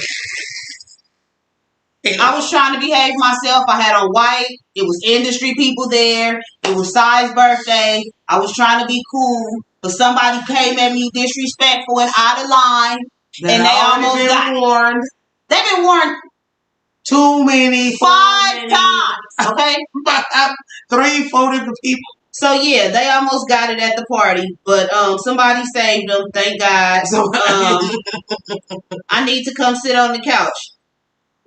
I was trying to behave myself. I had on white. It was industry people there. It was Sy's birthday. I was trying to be cool, but somebody came at me disrespectful and out of line, and they almost got warned. They've been warned too many, 5 times. Okay, 3, 4 different people. So yeah, they almost got it at the party, but somebody saved them. Thank God. I need to come sit on the couch.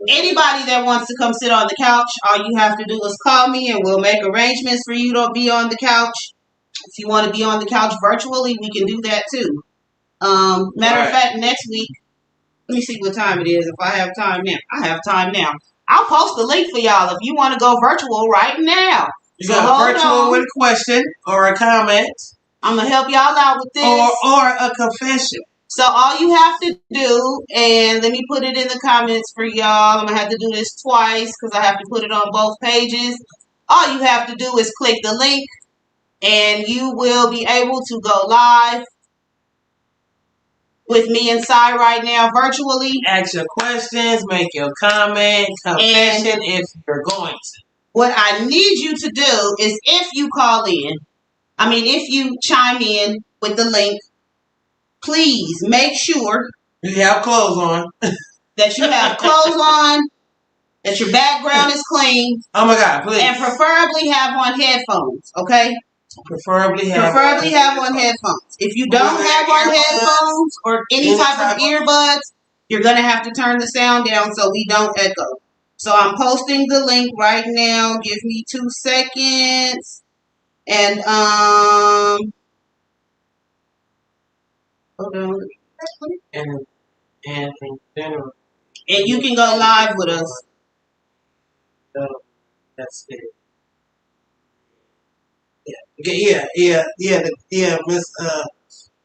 Anybody that wants to come sit on the couch, all you have to do is call me and we'll make arrangements for you to be on the couch. If you want to be on the couch virtually, we can do that too. Matter of fact, next week, let me see what time it is. If I have time now. I have time now. I'll post the link for y'all if you want to go virtual right now. You go virtual with a question or a comment. I'm going to help y'all out with this. Or a confession. So all you have to do, and let me put it in the comments for y'all. I'm going to have to do this twice because I have to put it on both pages. All you have to do is click the link and you will be able to go live with me and Sy right now virtually. Ask your questions, make your comment, confession if you're going to. What I need you to do is if you if you chime in with the link, please make sure you have clothes on. That you have clothes on, that your background is clean. Oh my God, please. And preferably have on headphones, okay? Preferably have on headphones. If you don't have on headphones or any type of earbuds, you're going to have to turn the sound down so we don't echo. So I'm posting the link right now. Give me 2 seconds. And hold on. And you can go live with us. That's it. Yeah, Miss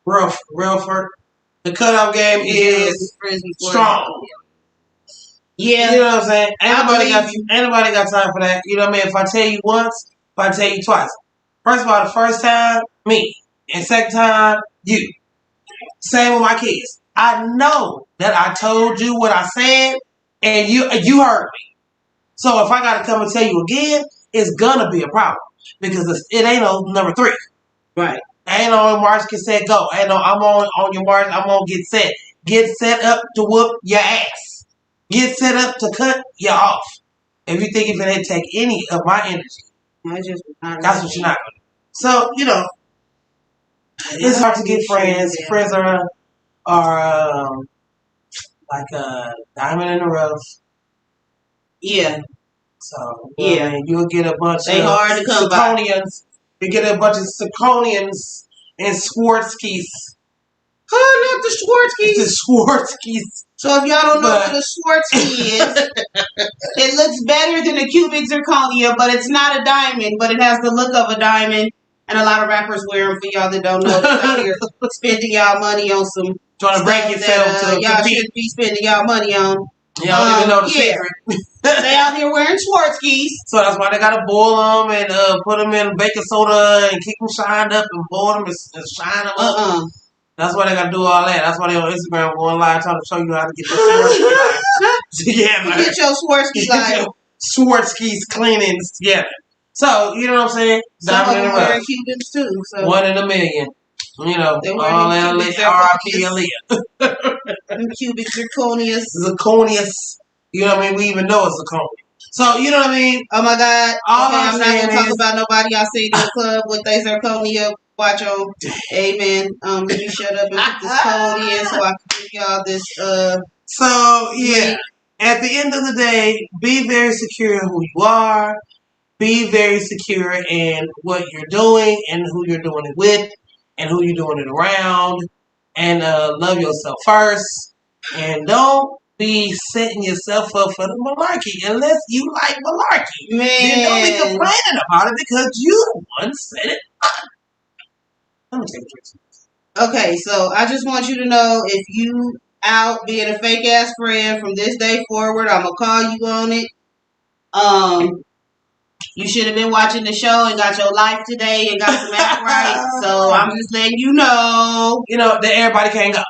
Relford. The cutoff game is strong. Yeah. You know what I'm saying? Ain't nobody got time for that. You know what I mean? If I tell you once, if I tell you twice. First of all, the first time, me. And second time, you. Same with my kids. I know that I told you what I said, and you heard me. So if I got to come and tell you again, it's gonna be a problem because it ain't no number 3. Right. Ain't on march, get set, go. Ain't no I'm on your march. I'm on get set. Get set up to whoop your ass. Get set up to cut you off. If you think it's gonna take any of my energy, that's what you're not gonna do. So it's hard to get friends. Friends are like a diamond in the rough. Yeah. So you'll get a bunch of hard to come Siconians. You get a bunch of Siconians and Swartskis. Not the Swartskis. The Swartskis. So if y'all don't know what a Swartsky is, it looks better than a cubic zirconia, but it's not a diamond, but it has the look of a diamond. And a lot of rappers wear them for y'all that don't know. Out here spending y'all money on some trying to break yourself to y'all shouldn't be spending y'all money on. Y'all don't even know the secret. They out here wearing Swartskis. So that's why they gotta boil them and put them in baking soda and keep them shined up and boil them and shine them up. That's why they gotta do all that. That's why they on Instagram going live trying to show you how to get your Swartskis together. Get your Swartskis live. Swartskis cleanings together. So, you know what I'm saying? Some of them wearing Cubans too. So. 1 in a million. You know, all R.I.P. Aaliyah. Cubic zirconius. Zirconius. You know what I mean? We even know it's zirconia. So, you know what I mean? Oh my God. I'm not going to talk is, about nobody I see in the club with their zirconia watch on. Amen. Let me shut up and put this code in so I can give y'all this. So, yeah. At the end of the day, be very secure in who you are. Be very secure in what you're doing and who you're doing it with and who you're doing it around. And love yourself first. And don't be setting yourself up for the malarkey unless you like malarkey. Man. Then don't be complaining about it because you the one said it. Let me take pictures. Okay, so I just want you to know if you out being a fake ass friend from this day forward, I'm gonna call you on it. You should have been watching the show and got your life today and got some act right. So I'm just letting you know. You know that everybody can't go.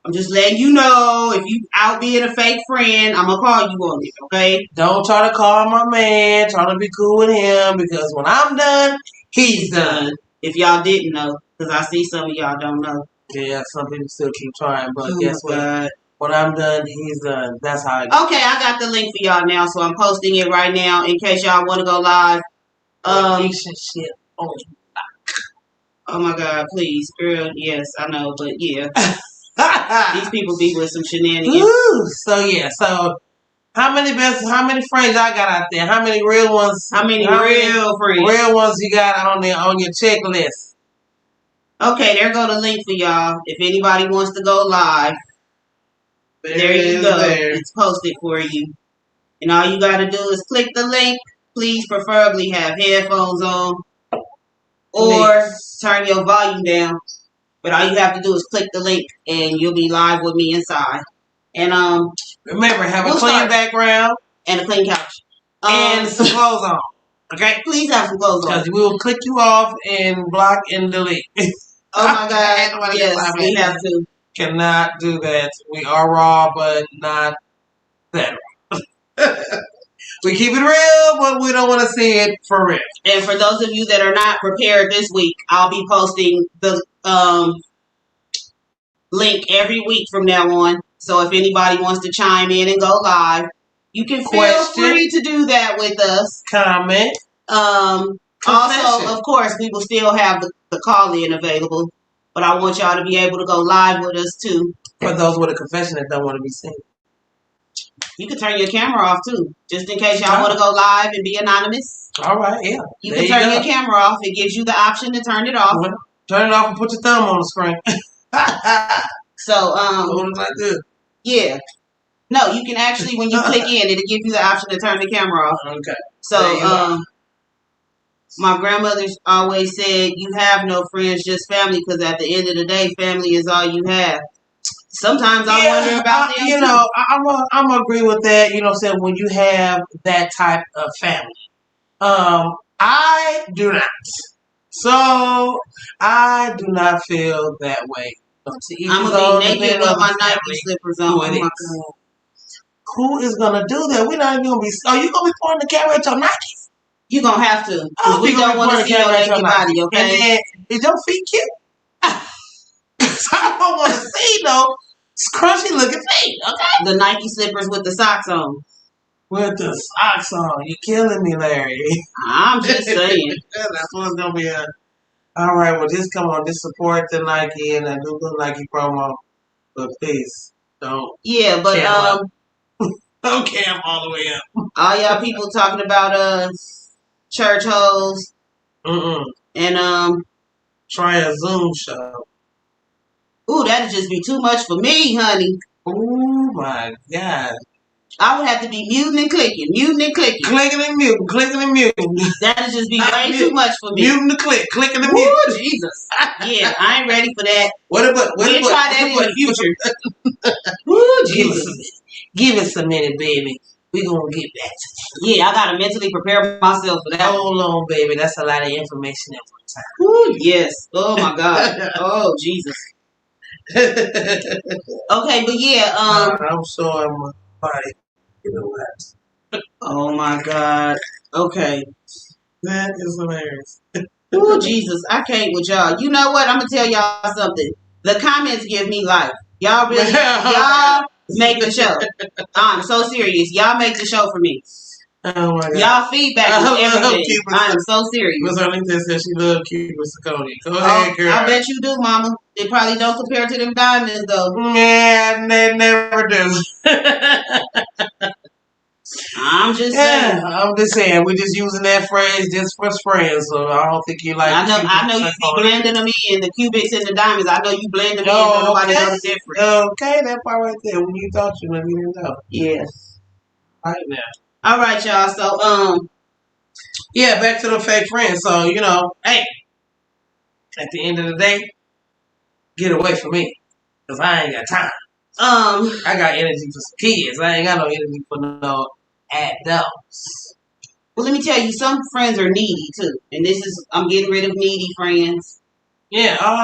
I'm just letting you know if you out being a fake friend, I'm gonna call you on it. Okay? Don't try to call my man. Try to be cool with him because when I'm done, he's done. If y'all didn't know, because I see some of y'all don't know. Yeah, some people still keep trying, but guess what? God. When I'm done, he's done. That's how it goes. Okay, I got the link for y'all now, so I'm posting it right now in case y'all want to go live. Relationship. Oh my God, please, girl. Yes, I know, but yeah. These people be with some shenanigans. Ooh, so yeah, so how many friends y'all got out there? How many real ones? How many real friends? Real ones you got on your checklist? Okay, there go the link for y'all. If anybody wants to go live, there you go. It's posted for you. And all you got to do is click the link. Please preferably have headphones on or turn your volume down. But all you have to do is click the link and you'll be live with me inside. And remember, have a clean background and a clean couch. And some clothes on. Okay? Please have some clothes on. Because we will click you off and block and delete. Oh my God. Yes, we have to. Cannot do that. We are raw, but not that raw. We keep it real, but we don't want to see it for real. And for those of you that are not prepared this week, I'll be posting the link every week from now on. So if anybody wants to chime in and go live, you can feel free to do that with us. Comment. Also, of course, we will still have the call-in available. But I want y'all to be able to go live with us, too. For those with a confession that don't want to be seen. You can turn your camera off, too. Just in case y'all want to go live and be anonymous. All right, yeah. You can turn your camera off. It gives you the option to turn it off. Turn it off and put your thumb on the screen. So, like this. Yeah. No, you can actually, when you click in, it'll give you the option to turn the camera off. Okay. So, my grandmother's always said, you have no friends, just family, because at the end of the day, family is all you have. Sometimes I wonder about them. You know, I'm going to agree with that. You know what I'm saying? When you have that type of family. I do not. So, I do not feel that way. I'm going to be naked with my Nike slippers on. Oh my God. Who is going to do that? We're not even going to be... Are you going to be pointing the camera at your Nikes? You're going to have to. Because we don't want to see your naked body, okay? And then, is your feet cute? I don't want to see no scrunchy looking feet, okay? The Nike slippers with the socks on. With the socks on. You're killing me, Larry. I'm just saying. That's what's going to be a... All right, well, just come on. Just support the Nike and the new Nike promo. But please, don't. Yeah, but... Don't camp all the way up. All y'all people talking about church hoes. And try a Zoom show. Ooh, that'd just be too much for me, honey. Oh my God. I would have to be muting and clicking. Clicking and muting. That'd just be way too much for me. Muting the click, clicking and muting. Ooh, Jesus. Yeah, I ain't ready for that. We'll try that in the future. Ooh, Jesus. Give us a minute, baby. We're going to get back to you. Yeah, I got to mentally prepare myself for that. Hold on, baby. That's a lot of information at one time. Ooh, yes. Oh, my God. Oh, Jesus. Okay, but yeah. I'm showing my body. You know what? Oh, my God. Okay. That is hilarious. Ooh, Jesus. I can't with y'all. You know what? I'm going to tell y'all something. The comments give me life. Y'all really, y'all make the show. I'm so serious. Y'all make the show for me. Oh my God. Y'all feedback is everything. I am so serious. Miss Arlington said she loved Cuba Saccone. Go ahead, girl. I bet you do, Mama. They probably don't compare to them diamonds, though. Yeah, they never do. I'm just saying. I'm just saying. We're just using that phrase just for friends, so I don't think you like. I know you be blending them in, the cubics and the diamonds. I know you blend them in, so nobody knows the difference. Okay, that part right there. When you thought you knew, you didn't know. Yes. Right now. All right, y'all. So, yeah, back to the fake friends. So, you know, hey, at the end of the day, get away from me. Because I ain't got time. I got energy for some kids. I ain't got no energy for no adults. Well, let me tell you, some friends are needy too. And I'm getting rid of needy friends. Yeah, all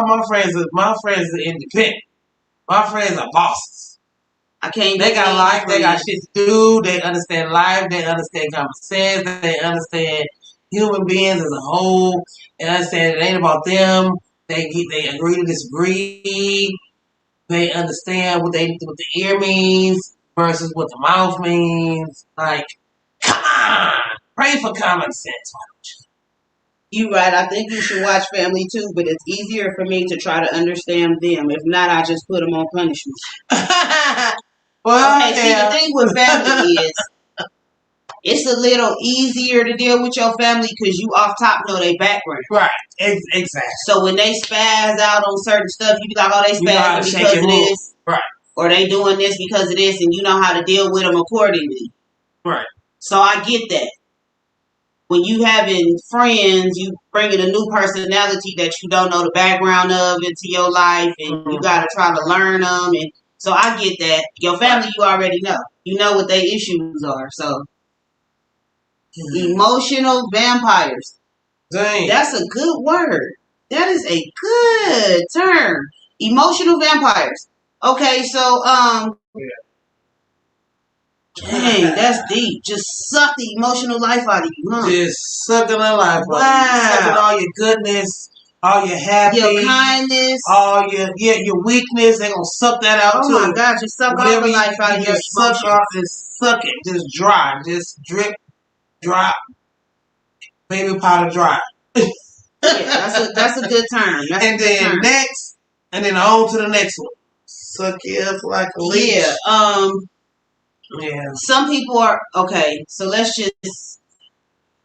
my friends are independent. My friends are bosses. They got life, they got shit to do, they understand life, they understand common sense, they understand human beings as a whole, they understand it ain't about them, they agree to disagree, they understand what the ear means versus what the mouth means. Like, come on! Pray for common sense, why don't you? You right. I think you should watch Family too, but it's easier for me to try to understand them. If not, I just put them on punishment. Well, okay, see, the thing with Family is it's a little easier to deal with your family because you off top know their background. Right, exactly. So when they spaz out on certain stuff, you be like, oh, they spaz because of this. Right. Or they doing this because of this, and you know how to deal with them accordingly. Right. So I get that. When you having friends, you bringing a new personality that you don't know the background of into your life, and you got to try to learn them. And so I get that. Your family, you already know. You know what their issues are. So emotional vampires. Dang. That's a good word. That is a good term. Emotional vampires. Okay, so dang, that's deep. Just suck the emotional life out of you, huh? Just sucking the life out of you. Wow. Sucking all your goodness, all your happy, your kindness, all your weakness. They're gonna suck that out too. Oh my God, just suck all the life out of your just suck off, just suck it, just dry, just drip, drop, baby powder dry. Yeah, that's a good term. And then next, and then on to the next one. Suck you up like a leech. Yeah. Yeah. Some people are okay. So let's just.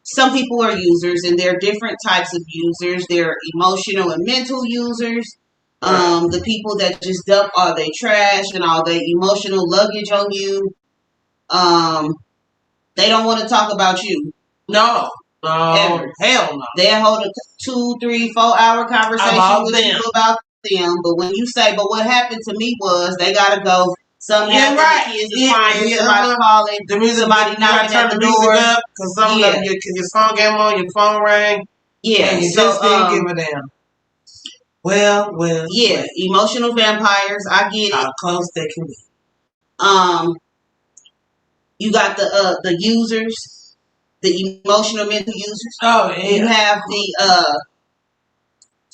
Some people are users, and there are different types of users. There are emotional and mental users. The people that just dump all their trash and all their emotional luggage on you. They don't want to talk about you. No. Ever. Hell no. They'll hold a 2, 3, 4 hour conversation with you about them. But when you say, but what happened to me was, they got to go. Something happened, the kids is crying, somebody calling, the music, somebody knocking at the door. Because some of your song came on, your phone rang. Yeah. And you just didn't give a damn. Well. Yeah, emotional vampires. I get it. How close they can be. You got the users, the emotional mental users. Oh, yeah. You have the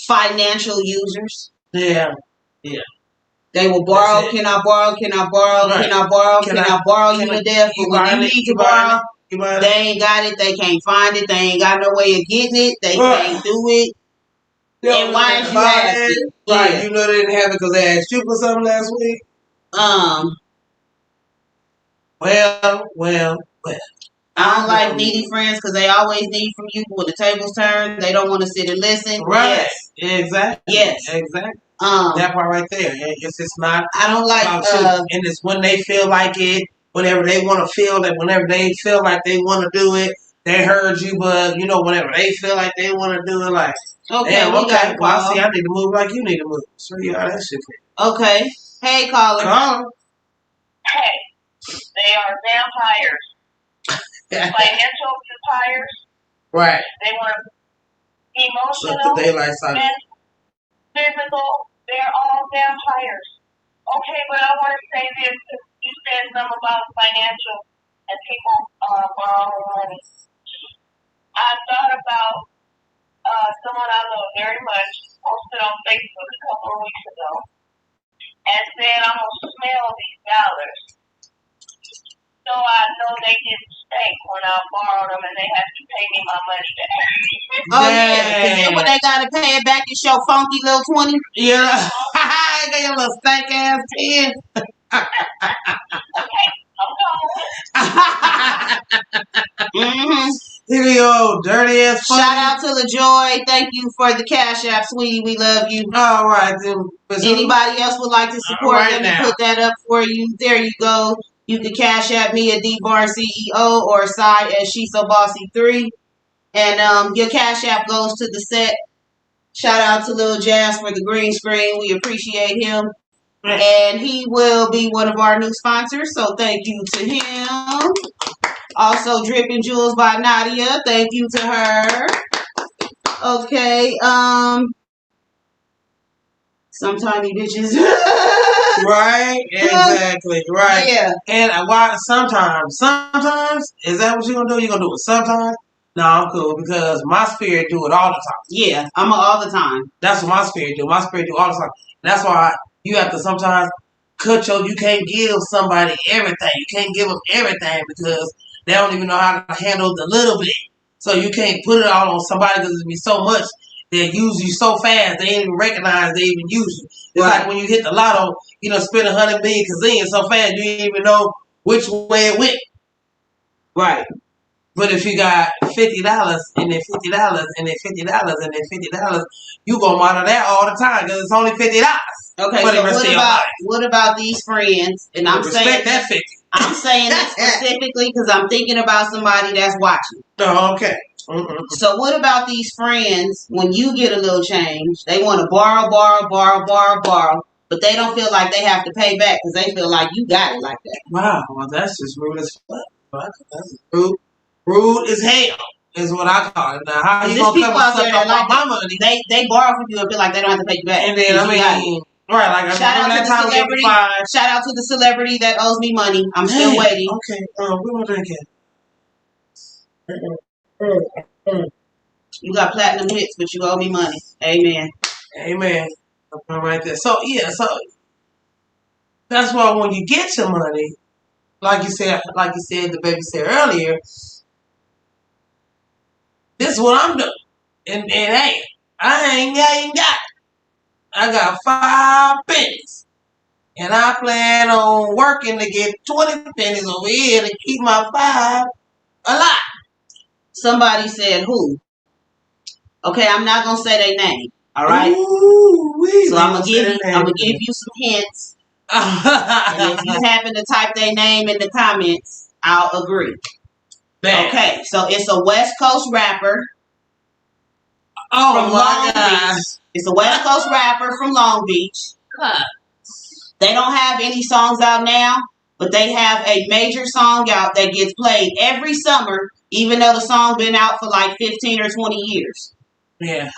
financial users. Yeah. They will borrow. Can I borrow? Can I borrow? Right. Can I borrow? Can I borrow you to death? But when you need to borrow, they ain't got it. They can't find it. They ain't got no way of getting it. They can't do it. And why is you asking? Right. Yeah. You know they didn't have it because they asked you for something last week. Well. I don't like needy friends because they always need from you. When the tables turn, they don't want to sit and listen. Right. Yes. Exactly. Yes. Exactly. That part right there. It's just not. I don't like. And it's when they feel like it, whenever they want to feel that, whenever they feel like they want to do it, they heard you, but whenever they feel like they want to do it, like, okay, damn, okay, well, see, I need to move like you need to move. So you how that shit fit. Okay. Hey, caller. Hey, they are vampires. Financial vampires. Right. They want emotional. So the daylight side. Physical. They're all vampires. Okay, but I want to say this. You said something about financial and people borrowing money. I thought about someone I love very much posted on Facebook a couple of weeks ago and said, I'm going to smell these dollars. So I know they didn't stink when I borrowed them and they had to pay me my money back. Oh, yeah. Because then when they got to pay it back, it's your funky little 20. Yeah. They got a little stank ass 10. Okay, I'm going. Here you go, dirty ass funky. Shout out to LaJoy. Thank you for the Cash App, sweetie. We love you. All right, then. Anybody else would like to support? Let me put that up for you. There you go. You can Cash App me at DBar CEO or Sy at She's So Bossy 3. And your Cash App goes to the set Shout out to Lil Jazz for the green screen. We appreciate him. And he will be one of our new sponsors. So thank you to him. Also, Dripping Jewels by Nadia. Thank you to her. Okay. Some tiny bitches. Right, exactly, right. Yeah. And why sometimes, is that what you're gonna do? You're gonna do it sometimes? No, I'm cool because my spirit do it all the time. Yeah, I'm all the time. That's what my spirit do. My spirit do all the time. That's why you have to sometimes you can't give somebody everything. You can't give them everything because they don't even know how to handle the little bit. So you can't put it all on somebody because it'll be so much. They use you so fast, they ain't even recognize they even use you. It's like when you hit the lotto, spend 100 million kazillion so fast, you didn't even know which way it went. Right. But if you got $50 and then $50 and then $50 and then $50, you gonna monitor that all the time because it's only $50. Okay, so what about these friends? And I'm saying that 50. I'm saying this specifically because I'm thinking about somebody that's watching. Oh, okay. So what about these friends when you get a little change? They want to borrow, but they don't feel like they have to pay back because they feel like you got it like that. Wow, well that's just rude as fuck. That's rude as hell is what I call it. Now how you gonna come and suck up my money? They borrow from you and feel like they don't have to pay you back. And then right, like shout out to the celebrity. Shout out to the celebrity that owes me money. I'm still waiting. Okay, we gonna drink it. You got platinum hits, but you owe me money. Amen. Amen. Right there. So that's why when you get your money, like you said, the baby said earlier, this is what I'm doing. And hey, I ain't got it. I got 5 pennies. And I plan on working to get 20 pennies over here to keep my 5 alive. Somebody said who? Okay, I'm not gonna say their name. All right. So I'm gonna give you some hints. And if you happen to type their name in the comments, I'll agree. Damn. Okay, so it's a West Coast rapper. From Long Beach. It's a West Coast rapper from Long Beach. They don't have any songs out now, but they have a major song out that gets played every summer, even though the song been out for like 15 or 20 years. Yeah.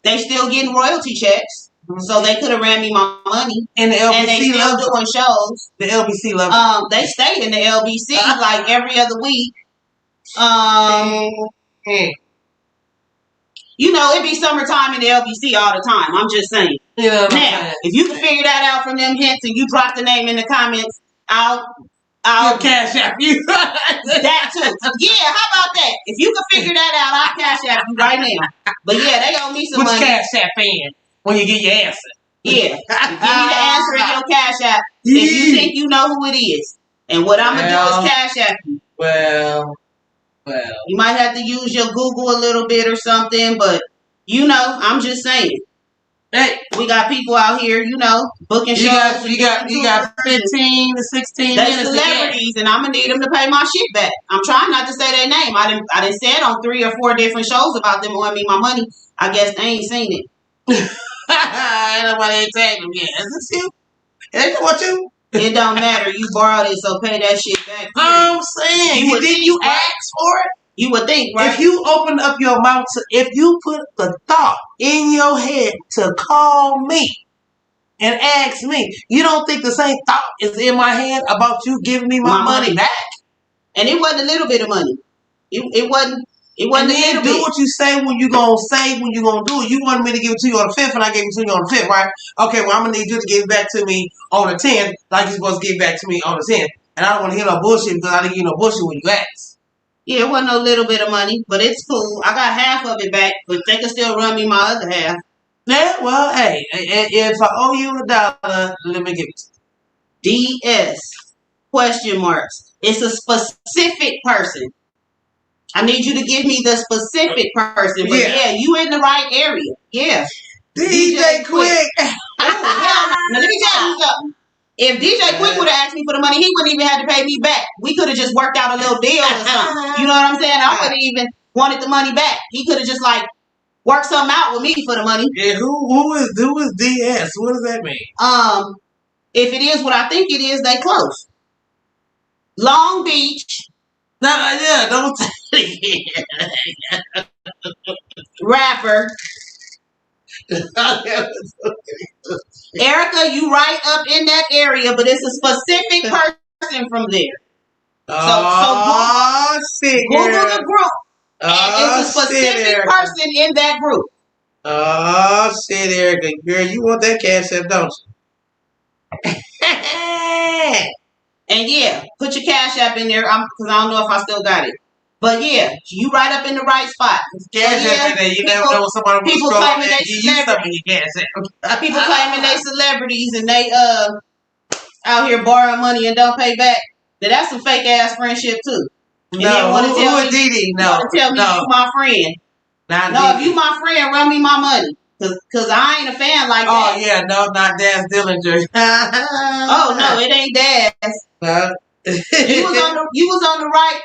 They still getting royalty checks, so they could have ran me my money. And the LBC and they still doing shows. The LBC love. They stay in the LBC like every other week. It be summertime in the LBC all the time. I'm just saying. Yeah. Now, if you can figure that out from them hints and you drop the name in the comments, I'll cash out you. That too. Yeah, how about that? If you can figure that out, I'll cash out you right now. But yeah, they owe me some money. Which cash app in when you get your answer? Yeah. Give me the answer in your cash app if you think you know who it is. And what I'm going to do is cash app you. Well. You might have to use your Google a little bit or something, but I'm just saying. Hey, we got people out here, booking shows. You got 15 to 16 they minutes. Celebrities, and I'm gonna need them to pay my shit back. I'm trying not to say their name. I didn't say it on 3 or 4 different shows about them owing me my money. I guess they ain't seen it. Ain't nobody ain't tagged them yet. Is this you? Ain't what you? It don't matter. You borrowed it, so pay that shit back. I'm saying, didn't you ask for it? You would think, right? If you open up your mouth, if you put the thought in your head to call me and ask me, you don't think the same thought is in my head about you giving me my money back? And it wasn't a little bit of money. It wasn't. It wasn't and then do what you say when you gonna do it. You wanted me to give it to you on the 5th, and I gave it to you on the 5th, right? Okay, well I'm gonna need you to give it back to me on the 10th, like you're supposed to give it back to me on the 10th. And I don't want to hear no bullshit because I didn't give you no bullshit when you asked. Yeah, it wasn't no little bit of money, but it's cool. I got half of it back, but they can still run me my other half. Yeah, well, hey, if I owe you $1, let me give it to you. DS, question marks. It's a specific person. I need you to give me the specific person. But yeah, you in the right area. Yeah. DJ Quick. Now, let me tell you something. If DJ Quick would have asked me for the money, he wouldn't even have to pay me back. We could have just worked out a little deal or something. You know what I'm saying? I wouldn't even wanted the money back. He could have just work something out with me for the money. Yeah, who is DS? What does that mean? If it is what I think it is, they close. Long Beach. No, yeah, don't rapper. Erica, you right up in that area, but it's a specific person from there. Google the group. It's a specific person in that group. Oh shit, Erica, girl, you want that cash app, don't you? And yeah, put your cash app in there, because I don't know if I still got it. But yeah, you right up in the right spot. Cash app in there, you never know when somebody people claiming they people claiming they celebrities and they out here borrowing money and don't pay back. That's some fake ass friendship too. And no, who is Didi? No, tell me you my friend. If you my friend, run me my money. Cause I ain't a fan like that. Oh yeah, no, not Daz Dillinger. Oh no, it ain't Daz. You was on the right.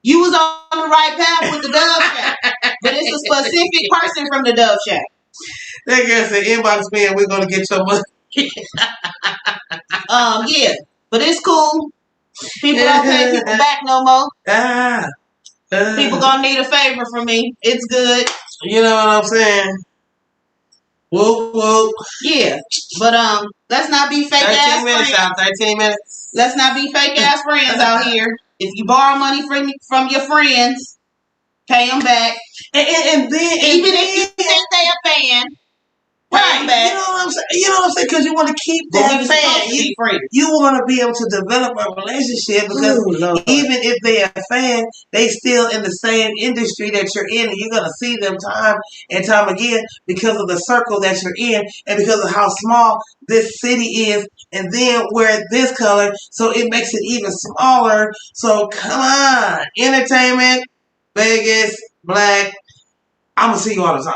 You was on the right path with the Dove Shack, but it's a specific person from the Dove Shack. That girl said, "Inbox me, and we're gonna get your money." Yeah, but it's cool. People don't pay people back no more. People gonna need a favor from me. It's good. You know what I'm saying? Whoop whoop. Yeah, but let's not be fake ass friends. 13 minutes. Let's not be fake ass friends out here. If you borrow money from your friends, pay them back. And then even if you think they a fan, right? You know what I'm saying? You know what I'm saying? Because you want to keep that fan. You want to be able to develop a relationship because even if they're a fan, they still in the same industry that you're in, and you're gonna see them time and time again because of the circle that you're in and because of how small this city is. And then we're this color, so it makes it even smaller. So come on, entertainment, Vegas, black. I'm gonna see you all the time.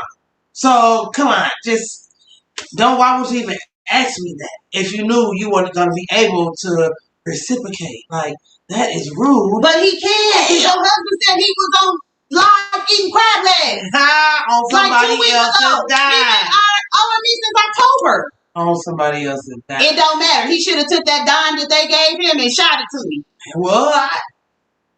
So come on, just don't. Why would you even ask me that if you knew you weren't gonna be able to reciprocate? Like that is rude. But he can't. Your husband said he was on live eating crab legs. On somebody else's dime. Owing me since October. On somebody else's dime. It don't matter. He should have took that dime that they gave him and shot it to me. Well, I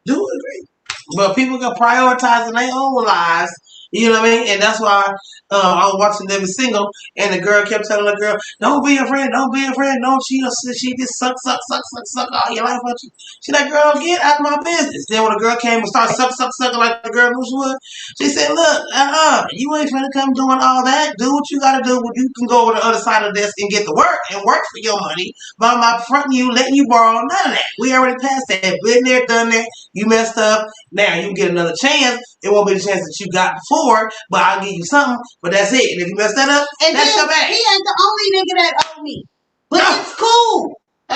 do agree. But people can prioritize in their own lives. You know what I mean? And that's why I was watching Living Single, and the girl kept telling the girl, "Don't be a friend, don't be a friend. No, she just suck all your life out you." She like, "Girl, get out of my business." Then when the girl came and started sucking like the girl knew she would, she said, "Look, you ain't finna come doing all that. Do what you gotta do. You can go over the other side of the desk and get the work and work for your money. But I'm not fronting you, letting you borrow none of that. We already passed that. Been there, done that. You messed up. Now you get another chance. It won't be the chance that you got before, but I'll give you something. But that's it. And if you mess that up, and that's your bad." He ain't the only nigga that owe me. But it's cool. I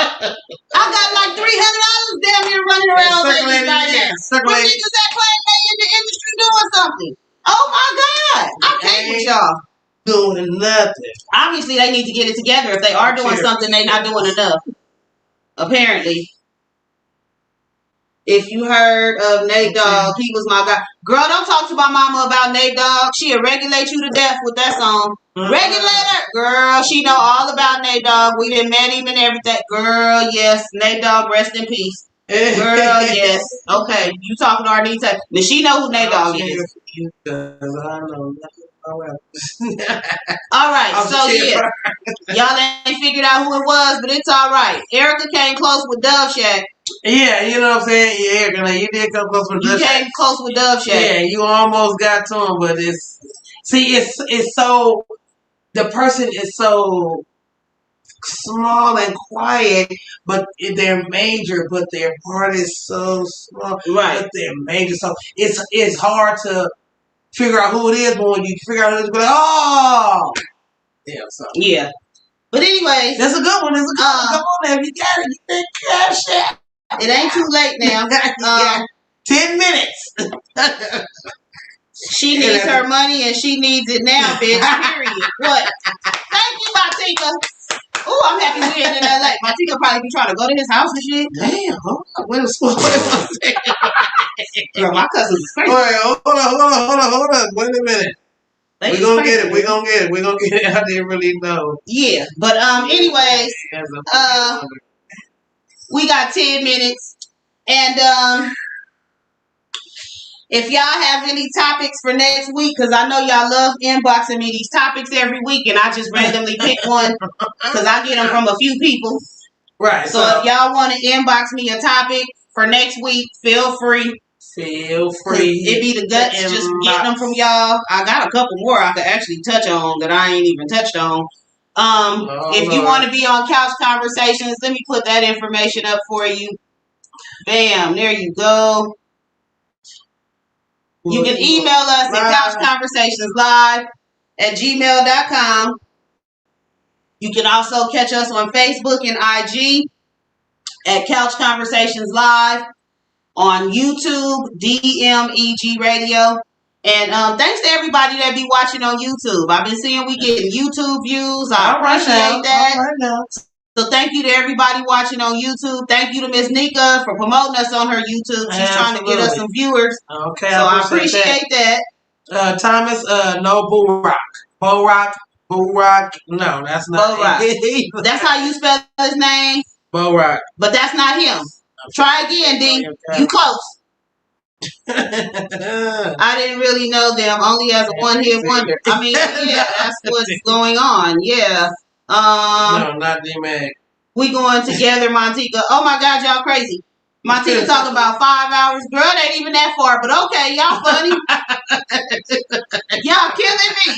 got like $300 damn near running around right now. For niggas that claim they in the industry doing something. Oh my God. I can't with y'all. Doing nothing. Obviously, they need to get it together. If they are doing something, they not doing enough. Apparently. If you heard of Nate Dogg, he was my guy. Girl, don't talk to my mama about Nate Dogg. She'll regulate you to death with that song. Regulator. Girl, she know all about Nate Dogg. We done met him and everything. Girl, yes. Nate Dogg, rest in peace. Girl, yes. Okay, you talking to Arnita. But she know who Nate Dogg is. Alright, so yeah. Y'all ain't figured out who it was, but it's alright. Erica came close with Dove Shack. Yeah, you know what I'm saying? Yeah, Erica, like, you did come close with Dove Shack. You came close with Dove Shack. Yeah, you almost got to him, but it's so, the person is so small and quiet, but they're major, but their part is so small. Right. But they're major. So it's hard to figure out who it is, but when you figure out who it is, be like, oh! Yeah, so. Yeah. But anyways. That's a good one. That's a good one. Come on now, if you got it, you think cash out. It ain't too late now. 10 minutes. She needs her money and she needs it now, bitch. Period. What? Thank you, Matika. Oh, I'm happy we're in LA. Matika probably be trying to go to his house and shit. Damn, huh? What is Girl, my cousins is crazy. Wait, hold on. Wait a minute. We're gonna get it. We're gonna get it. I didn't really know. Yeah, but anyways, we got 10 minutes, and if y'all have any topics for next week, because I know y'all love inboxing me these topics every week, and I just randomly pick one because I get them from a few people. Right. So if y'all want to inbox me a topic for next week, feel free. It be the guts just getting them from y'all. I got a couple more I could actually touch on that I ain't even touched on. If you want to be on Couch Conversations, let me put that information up for you. Bam, there you go. You can email us at couchconversationslive@gmail.com. You can also catch us on Facebook and IG at Couch Conversations Live. On YouTube, DMEG Radio. And thanks to everybody that be watching on YouTube. I've been seeing we getting YouTube views. I appreciate that. So thank you to everybody watching on YouTube. Thank you to Miss Nika for promoting us on her YouTube. She's trying to get us some viewers. Okay, so I appreciate that. Thomas, no, Bo Rock. No, that's not Bo Rock. That's how you spell his name? Bo Rock. But that's not him. Try again, D. Okay. You close. I didn't really know them, only as a one-hit wonder. I mean, yeah, that's what's going on. Yeah. No, not D-Mag. We going together, Montika. Oh my God, y'all crazy. Montika talking about 5 hours. Girl, it ain't even that far, but okay, y'all funny. Y'all killing me.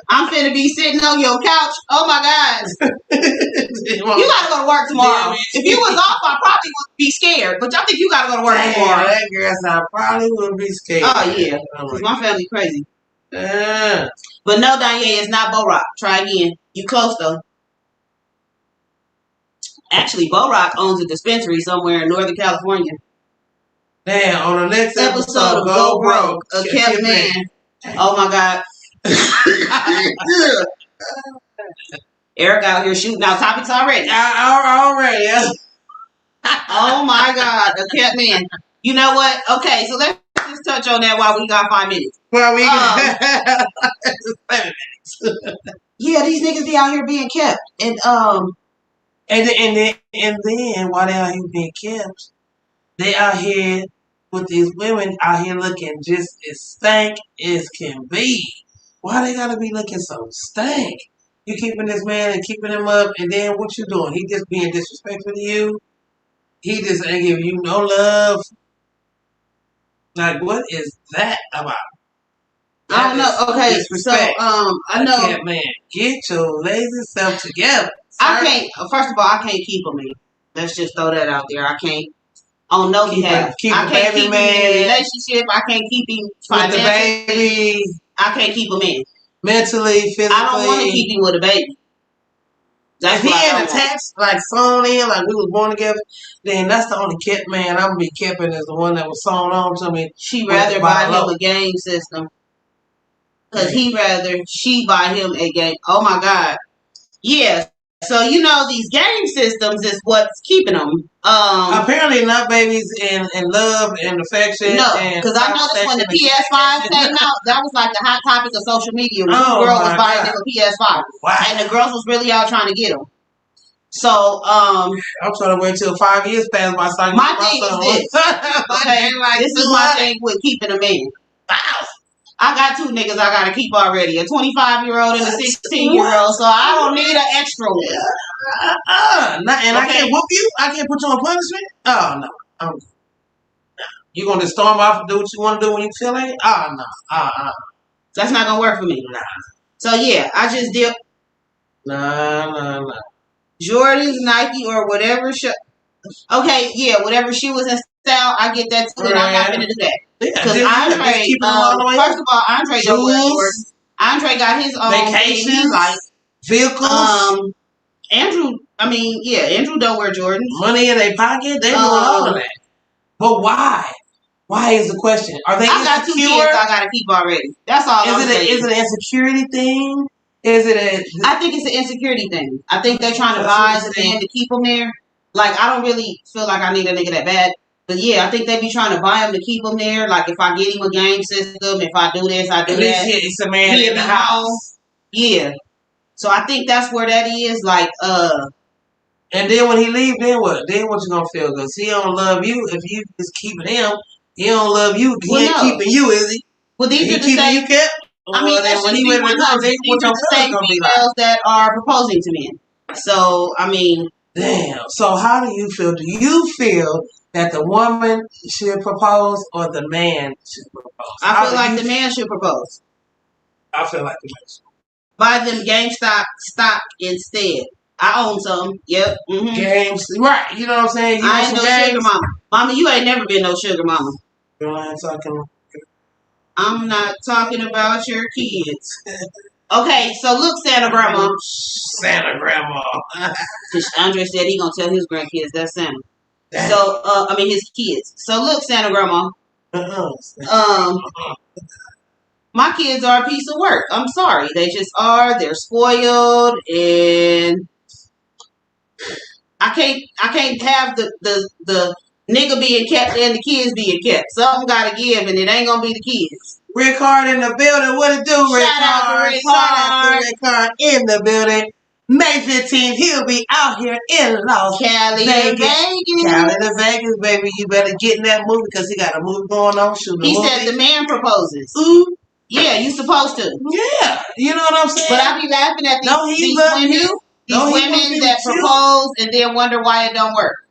I'm finna be sitting on your couch. Oh my God. You gotta go to work tomorrow. If you was off, I probably would be scared. But y'all think you gotta go to work tomorrow. That girl, I probably would be scared. Oh yeah. Because my family crazy. But no, Danye, it's not Bo Rock. Try again. You close though. Actually, Bo Rock owns a dispensary somewhere in Northern California. Damn, on the next episode of Go Broke, a kept man. Oh my God. Eric out here shooting out topics already. Already. Oh my God, a kept man. You know what? Okay, so let's just touch on that while we got 5 minutes. Well, we got 5 minutes. Yeah, these niggas be out here being kept, and then while they out here being kept, they out here with these women out here looking just as stank as can be. Why they gotta be looking so stank? You keeping this man and keeping him up, and then what you doing? He just being disrespectful to you. He just ain't giving you no love. Like, what is that about? I don't know. Okay, disrespect. So I know. Yeah, man, get your lazy self together. I can't. First of all, I can't keep him in. Let's just throw that out there. I can't. On no behalf. I can't keep him in a relationship. I can't keep him financially. With the baby. I can't keep him in. Mentally, physically. I don't want to keep him with a baby. If he ain't attached, like sewn in, like we was born together, then that's the only kept man I'm gonna be keeping is the one that was sewn on to me. She rather buy him a game system. Because she buy him a game. Oh my God. Yeah. So, you know, these game systems is what's keeping them. Apparently not babies in love and affection. No, because I noticed when the PS5 came out, that was like the hot topic of social media. The girl was buying them a PS5. Wow. And the girls was really out trying to get them. So, I'm trying to wait till 5 years pass by. My thing is this. Okay, this is my thing with keeping them in. Wow. I got 2 niggas I gotta keep already. A 25-year-old and a 16-year-old. So I don't need an extra one. And I can't whoop you? I can't put you on punishment? Oh, no. You gonna just storm off and do what you want to do when you feel it? Oh, no. That's not gonna work for me. Nah. So yeah, I just did. Nah. Jordans, Nike, or whatever. Okay, yeah, whatever shoe was in style, I get that too, and I'm not gonna do that. Because Andre, first of all, Andre don't wear Jordans. Andre got his own vacations, like vehicles. Andrew don't wear Jordans. Money in their pocket, they doing all of that. But why? Why is the question? Are they insecure? I got 2 kids I gotta keep already. That's all. Is it an insecurity thing? I think it's an insecurity thing. I think they're trying to buy the man to keep him there. Like, I don't really feel like I need a nigga that bad. But yeah, I think they be trying to buy him to keep him there. Like if I get him a game system, if I do this, I do that. It's a man in the house. Home. Yeah. So I think that's where that is. Like, and then when he leave, then what? Then what you gonna feel? Because he don't love you. If you just keeping him, he don't love you. He ain't keeping you, is he? Well, these are the same. You kept. I mean, that's when he went to the these are the same females that are proposing to men. So I mean, damn. So how do you feel? Do you feel that the woman should propose or the man should propose? I feel like the man should propose. I feel like the man should. Buy them GameStop stock instead. I own some. Yep. Mm-hmm. Games. Right. You know what I'm saying? I ain't no sugar mama. Mama, you ain't never been no sugar mama. I'm not talking about your kids. Okay, so look, Santa Grandma. Santa Grandma. Andre said he gonna tell his grandkids that's Santa. So, I mean his kids. So look, Santa Grandma. My kids are a piece of work. I'm sorry. They just are. They're spoiled, and I can't have the nigga being kept and the kids being kept. Something gotta give, and it ain't gonna be the kids. Rick Hard in the building. What it do, Rick Hard? Shout out to Rick Hard in the building. May 15th, he'll be out here in Las Vegas. Cali to Vegas, baby. You better get in that movie because he got a movie going on. He said the man proposes. Ooh. Yeah, you supposed to. Yeah, you know what I'm saying? But I be laughing at these women, women that propose and then wonder why it don't work.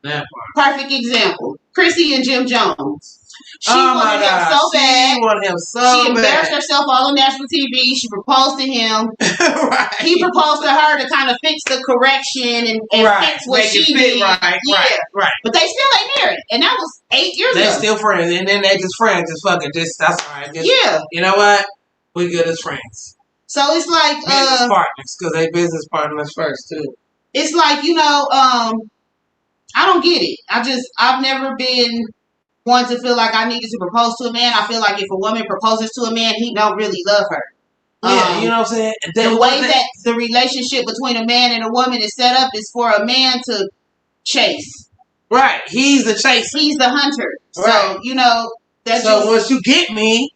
That perfect example. Chrissy and Jim Jones. She wanted him so bad. She embarrassed herself all on national TV. She proposed to him. Right. He proposed to her to kind of fix the correction and fix what she did. Right. But they still ain't married. And that was 8 years ago. They're still friends. And then they just friends. Just fucking that's all right. Yeah. You know what? We good as friends. So it's like business partners, because they business partners first too. It's like, I don't get it. I've never been one to feel like I needed to propose to a man. I feel like if a woman proposes to a man, he don't really love her. Yeah, you know what I'm saying? The way that the relationship between a man and a woman is set up is for a man to chase. Right. He's the chaser. He's the hunter. Right. So, that's once you get me,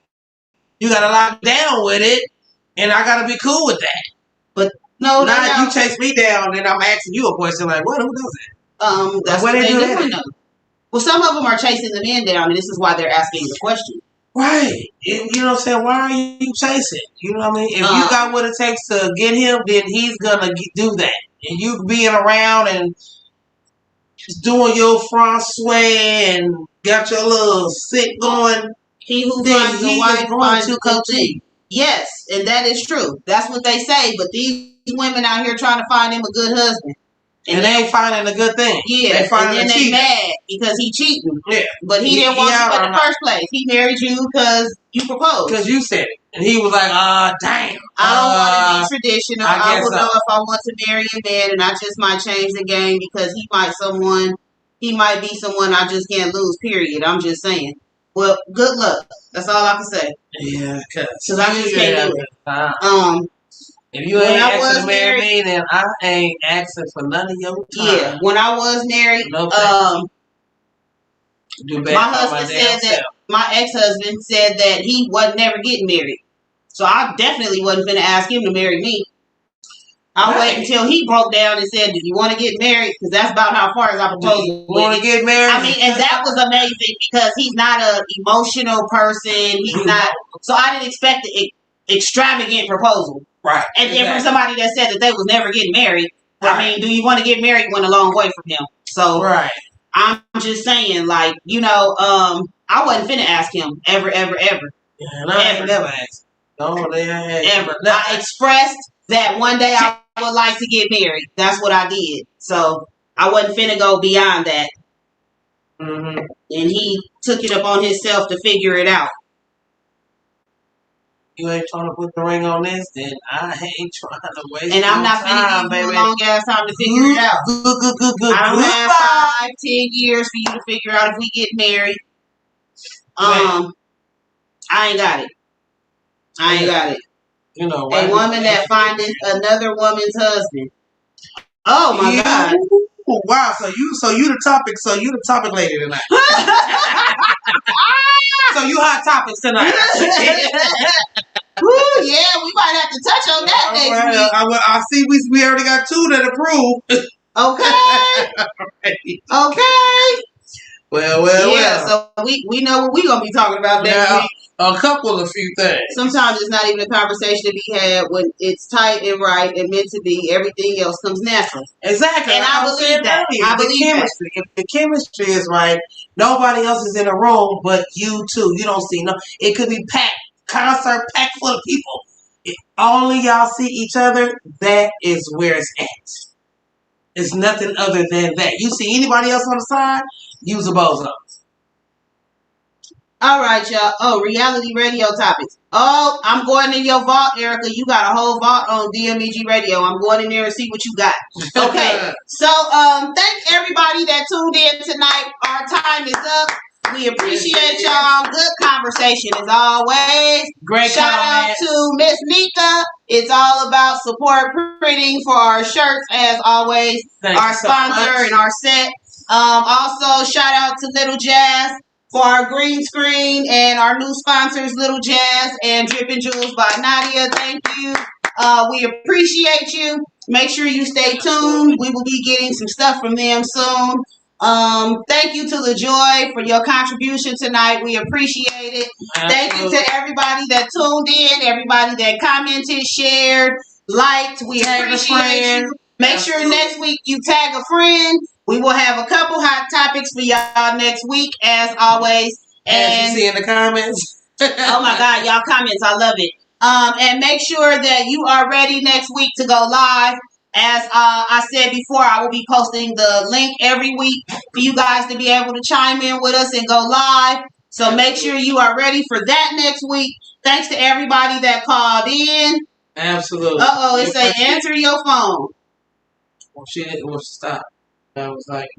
you got to lock down with it, and I got to be cool with that. But no, now you chase me down, and I'm asking you a question like, what? Who does that? That's what they do. Well, some of them are chasing the men down, and this is why they're asking the question. Right. You know what I'm saying? Why are you chasing? You know what I mean? If you got what it takes to get him, then he's going to do that. And you being around and just doing your Francois and got your little sick going. He who finds a wife finds a good thing. Yes, and that is true. That's what they say. But these women out here trying to find him a good husband. And they ain't finding a good thing. Yeah, and then they mad because he cheating. Yeah. But he didn't want you in the first place. He married you because you proposed. Because you said it. And he was like, damn. I don't want to be traditional. I will know if I want to marry a man, and I just might change the game because he might be someone I just can't lose, period. I'm just saying. Well, good luck. That's all I can say. Yeah, because I just can't do it. If you ain't asking to marry me, then I ain't asking for none of your time. Yeah, when I was married, my ex-husband said that he wasn't never getting married. So I definitely wasn't going to ask him to marry me. I'll wait until he broke down and said, do you want to get married? Because that's about how far as I proposed. You want to get married? I mean, and that was amazing because he's not an emotional person. He's not. So I didn't expect an extravagant proposal. Right. And then from somebody that said that they was never getting married, I mean, do you want to get married? Went a long way from him. So I'm just saying, like, I wasn't finna ask him ever. Yeah, and I ain't never asked. No, they ain't. Ever. I expressed that one day I would like to get married. That's what I did. So I wasn't finna go beyond that. Mm-hmm. And he took it upon himself to figure it out. You ain't trying to put the ring on this, then I ain't trying to waste and I'm not finna give you a long ass time to figure it out. Good. I don't have 5-10 years for you to figure out if we get married. I ain't got it. You know, a woman that findeth another woman's husband. Oh my God. Ooh, wow. So you the topic. So you the topic lady tonight. So you hot topics tonight. Ooh, yeah, we might have to touch on that next week. I see we already got 2 that approve. Okay. Okay. Well. So we know what we're gonna be talking about next week. A few things. Sometimes it's not even a conversation to be had when it's tight and right and meant to be. Everything else comes natural. Exactly. And I believe that. Chemistry. If the chemistry is right, nobody else is in the room but you two. You don't see no. It could be packed, concert packed full of people. If only y'all see each other, that is where it's at. It's nothing other than that. You see anybody else on the side, use a bozo. All right, y'all. Oh, reality radio topics. Oh, I'm going in your vault, Erica. You got a whole vault on DMEG Radio. I'm going in there and see what you got. Okay. So, thank everybody that tuned in tonight. Our time is up. We appreciate y'all. Good conversation as always. Great Shout comments. out to Miss Nika. It's all about support printing for our shirts as always. Thanks our sponsor and our set. Also, shout out to Little Jazz for our green screen and our new sponsors, Little Jazz and Drippin' Jewels by Nadia. Thank you. We appreciate you. Make sure you stay tuned. We will be getting some stuff from them soon. Thank you to LaJoy for your contribution tonight. We appreciate it. Thank you to everybody that tuned in, everybody that commented, shared, liked. We appreciate you. Make sure next week you tag a friend. We will have a couple hot topics for y'all next week, as always. And you see in the comments. Oh my God, y'all comments, I love it. And make sure that you are ready next week to go live. As I said before, I will be posting the link every week for you guys to be able to chime in with us and go live. So make sure you are ready for that next week. Thanks to everybody that called in. Absolutely. It said answer your phone. Well, she didn't want to stop. I was like,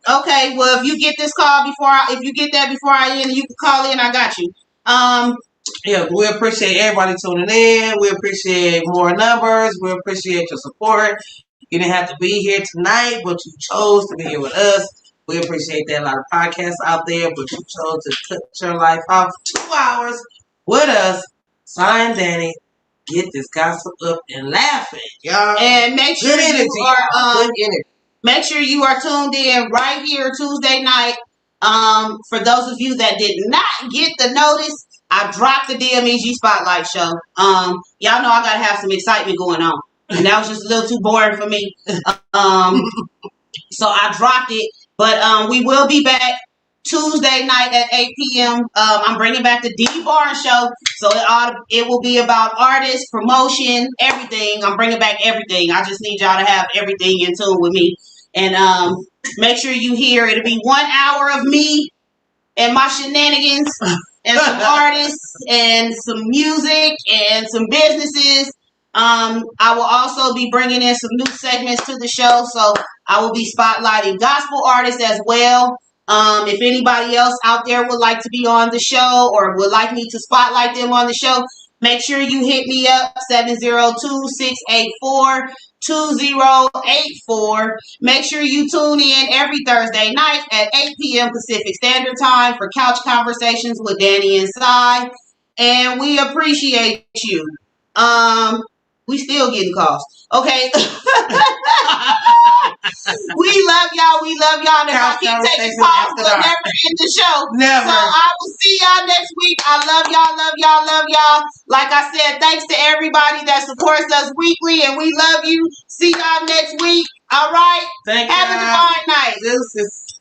Okay, well, if you get this call if you get that before I end, you can call in. I got you. Yeah, we appreciate everybody tuning in. We appreciate more numbers. We appreciate your support. You didn't have to be here tonight, but you chose to be here with us. We appreciate that. A lot of podcasts out there, but you chose to cut your life off 2 hours with us. Sy Danni. Get this gossip up and laughing, y'all. And make sure make sure you are tuned in right here Tuesday night. For those of you that did not get the notice, I dropped the DMEG Spotlight show. Y'all know I gotta have some excitement going on, and that was just a little too boring for me. So I dropped it, but we will be back Tuesday night at 8 p.m. I'm bringing back the D Barn Show, so it will be about artists, promotion, everything. I'm bringing back everything. I just need y'all to have everything in tune with me, and make sure you hear. It'll be 1 hour of me and my shenanigans, and some artists, and some music, and some businesses. I will also be bringing in some new segments to the show, so I will be spotlighting gospel artists as well. If anybody else out there would like to be on the show or would like me to spotlight them on the show, make sure you hit me up, 702-684-2084. Make sure you tune in every Thursday night at 8 p.m. Pacific Standard Time for Couch Conversations with Danny and Sy. And we appreciate you. We still getting calls. Okay. We love y'all. We love y'all. And if I keep taking calls, we'll never end the show. Never. So I will see y'all next week. I love y'all, love y'all, love y'all. Like I said, thanks to everybody that supports us weekly, and we love you. See y'all next week. All right? Thank Have a divine night. Deuces.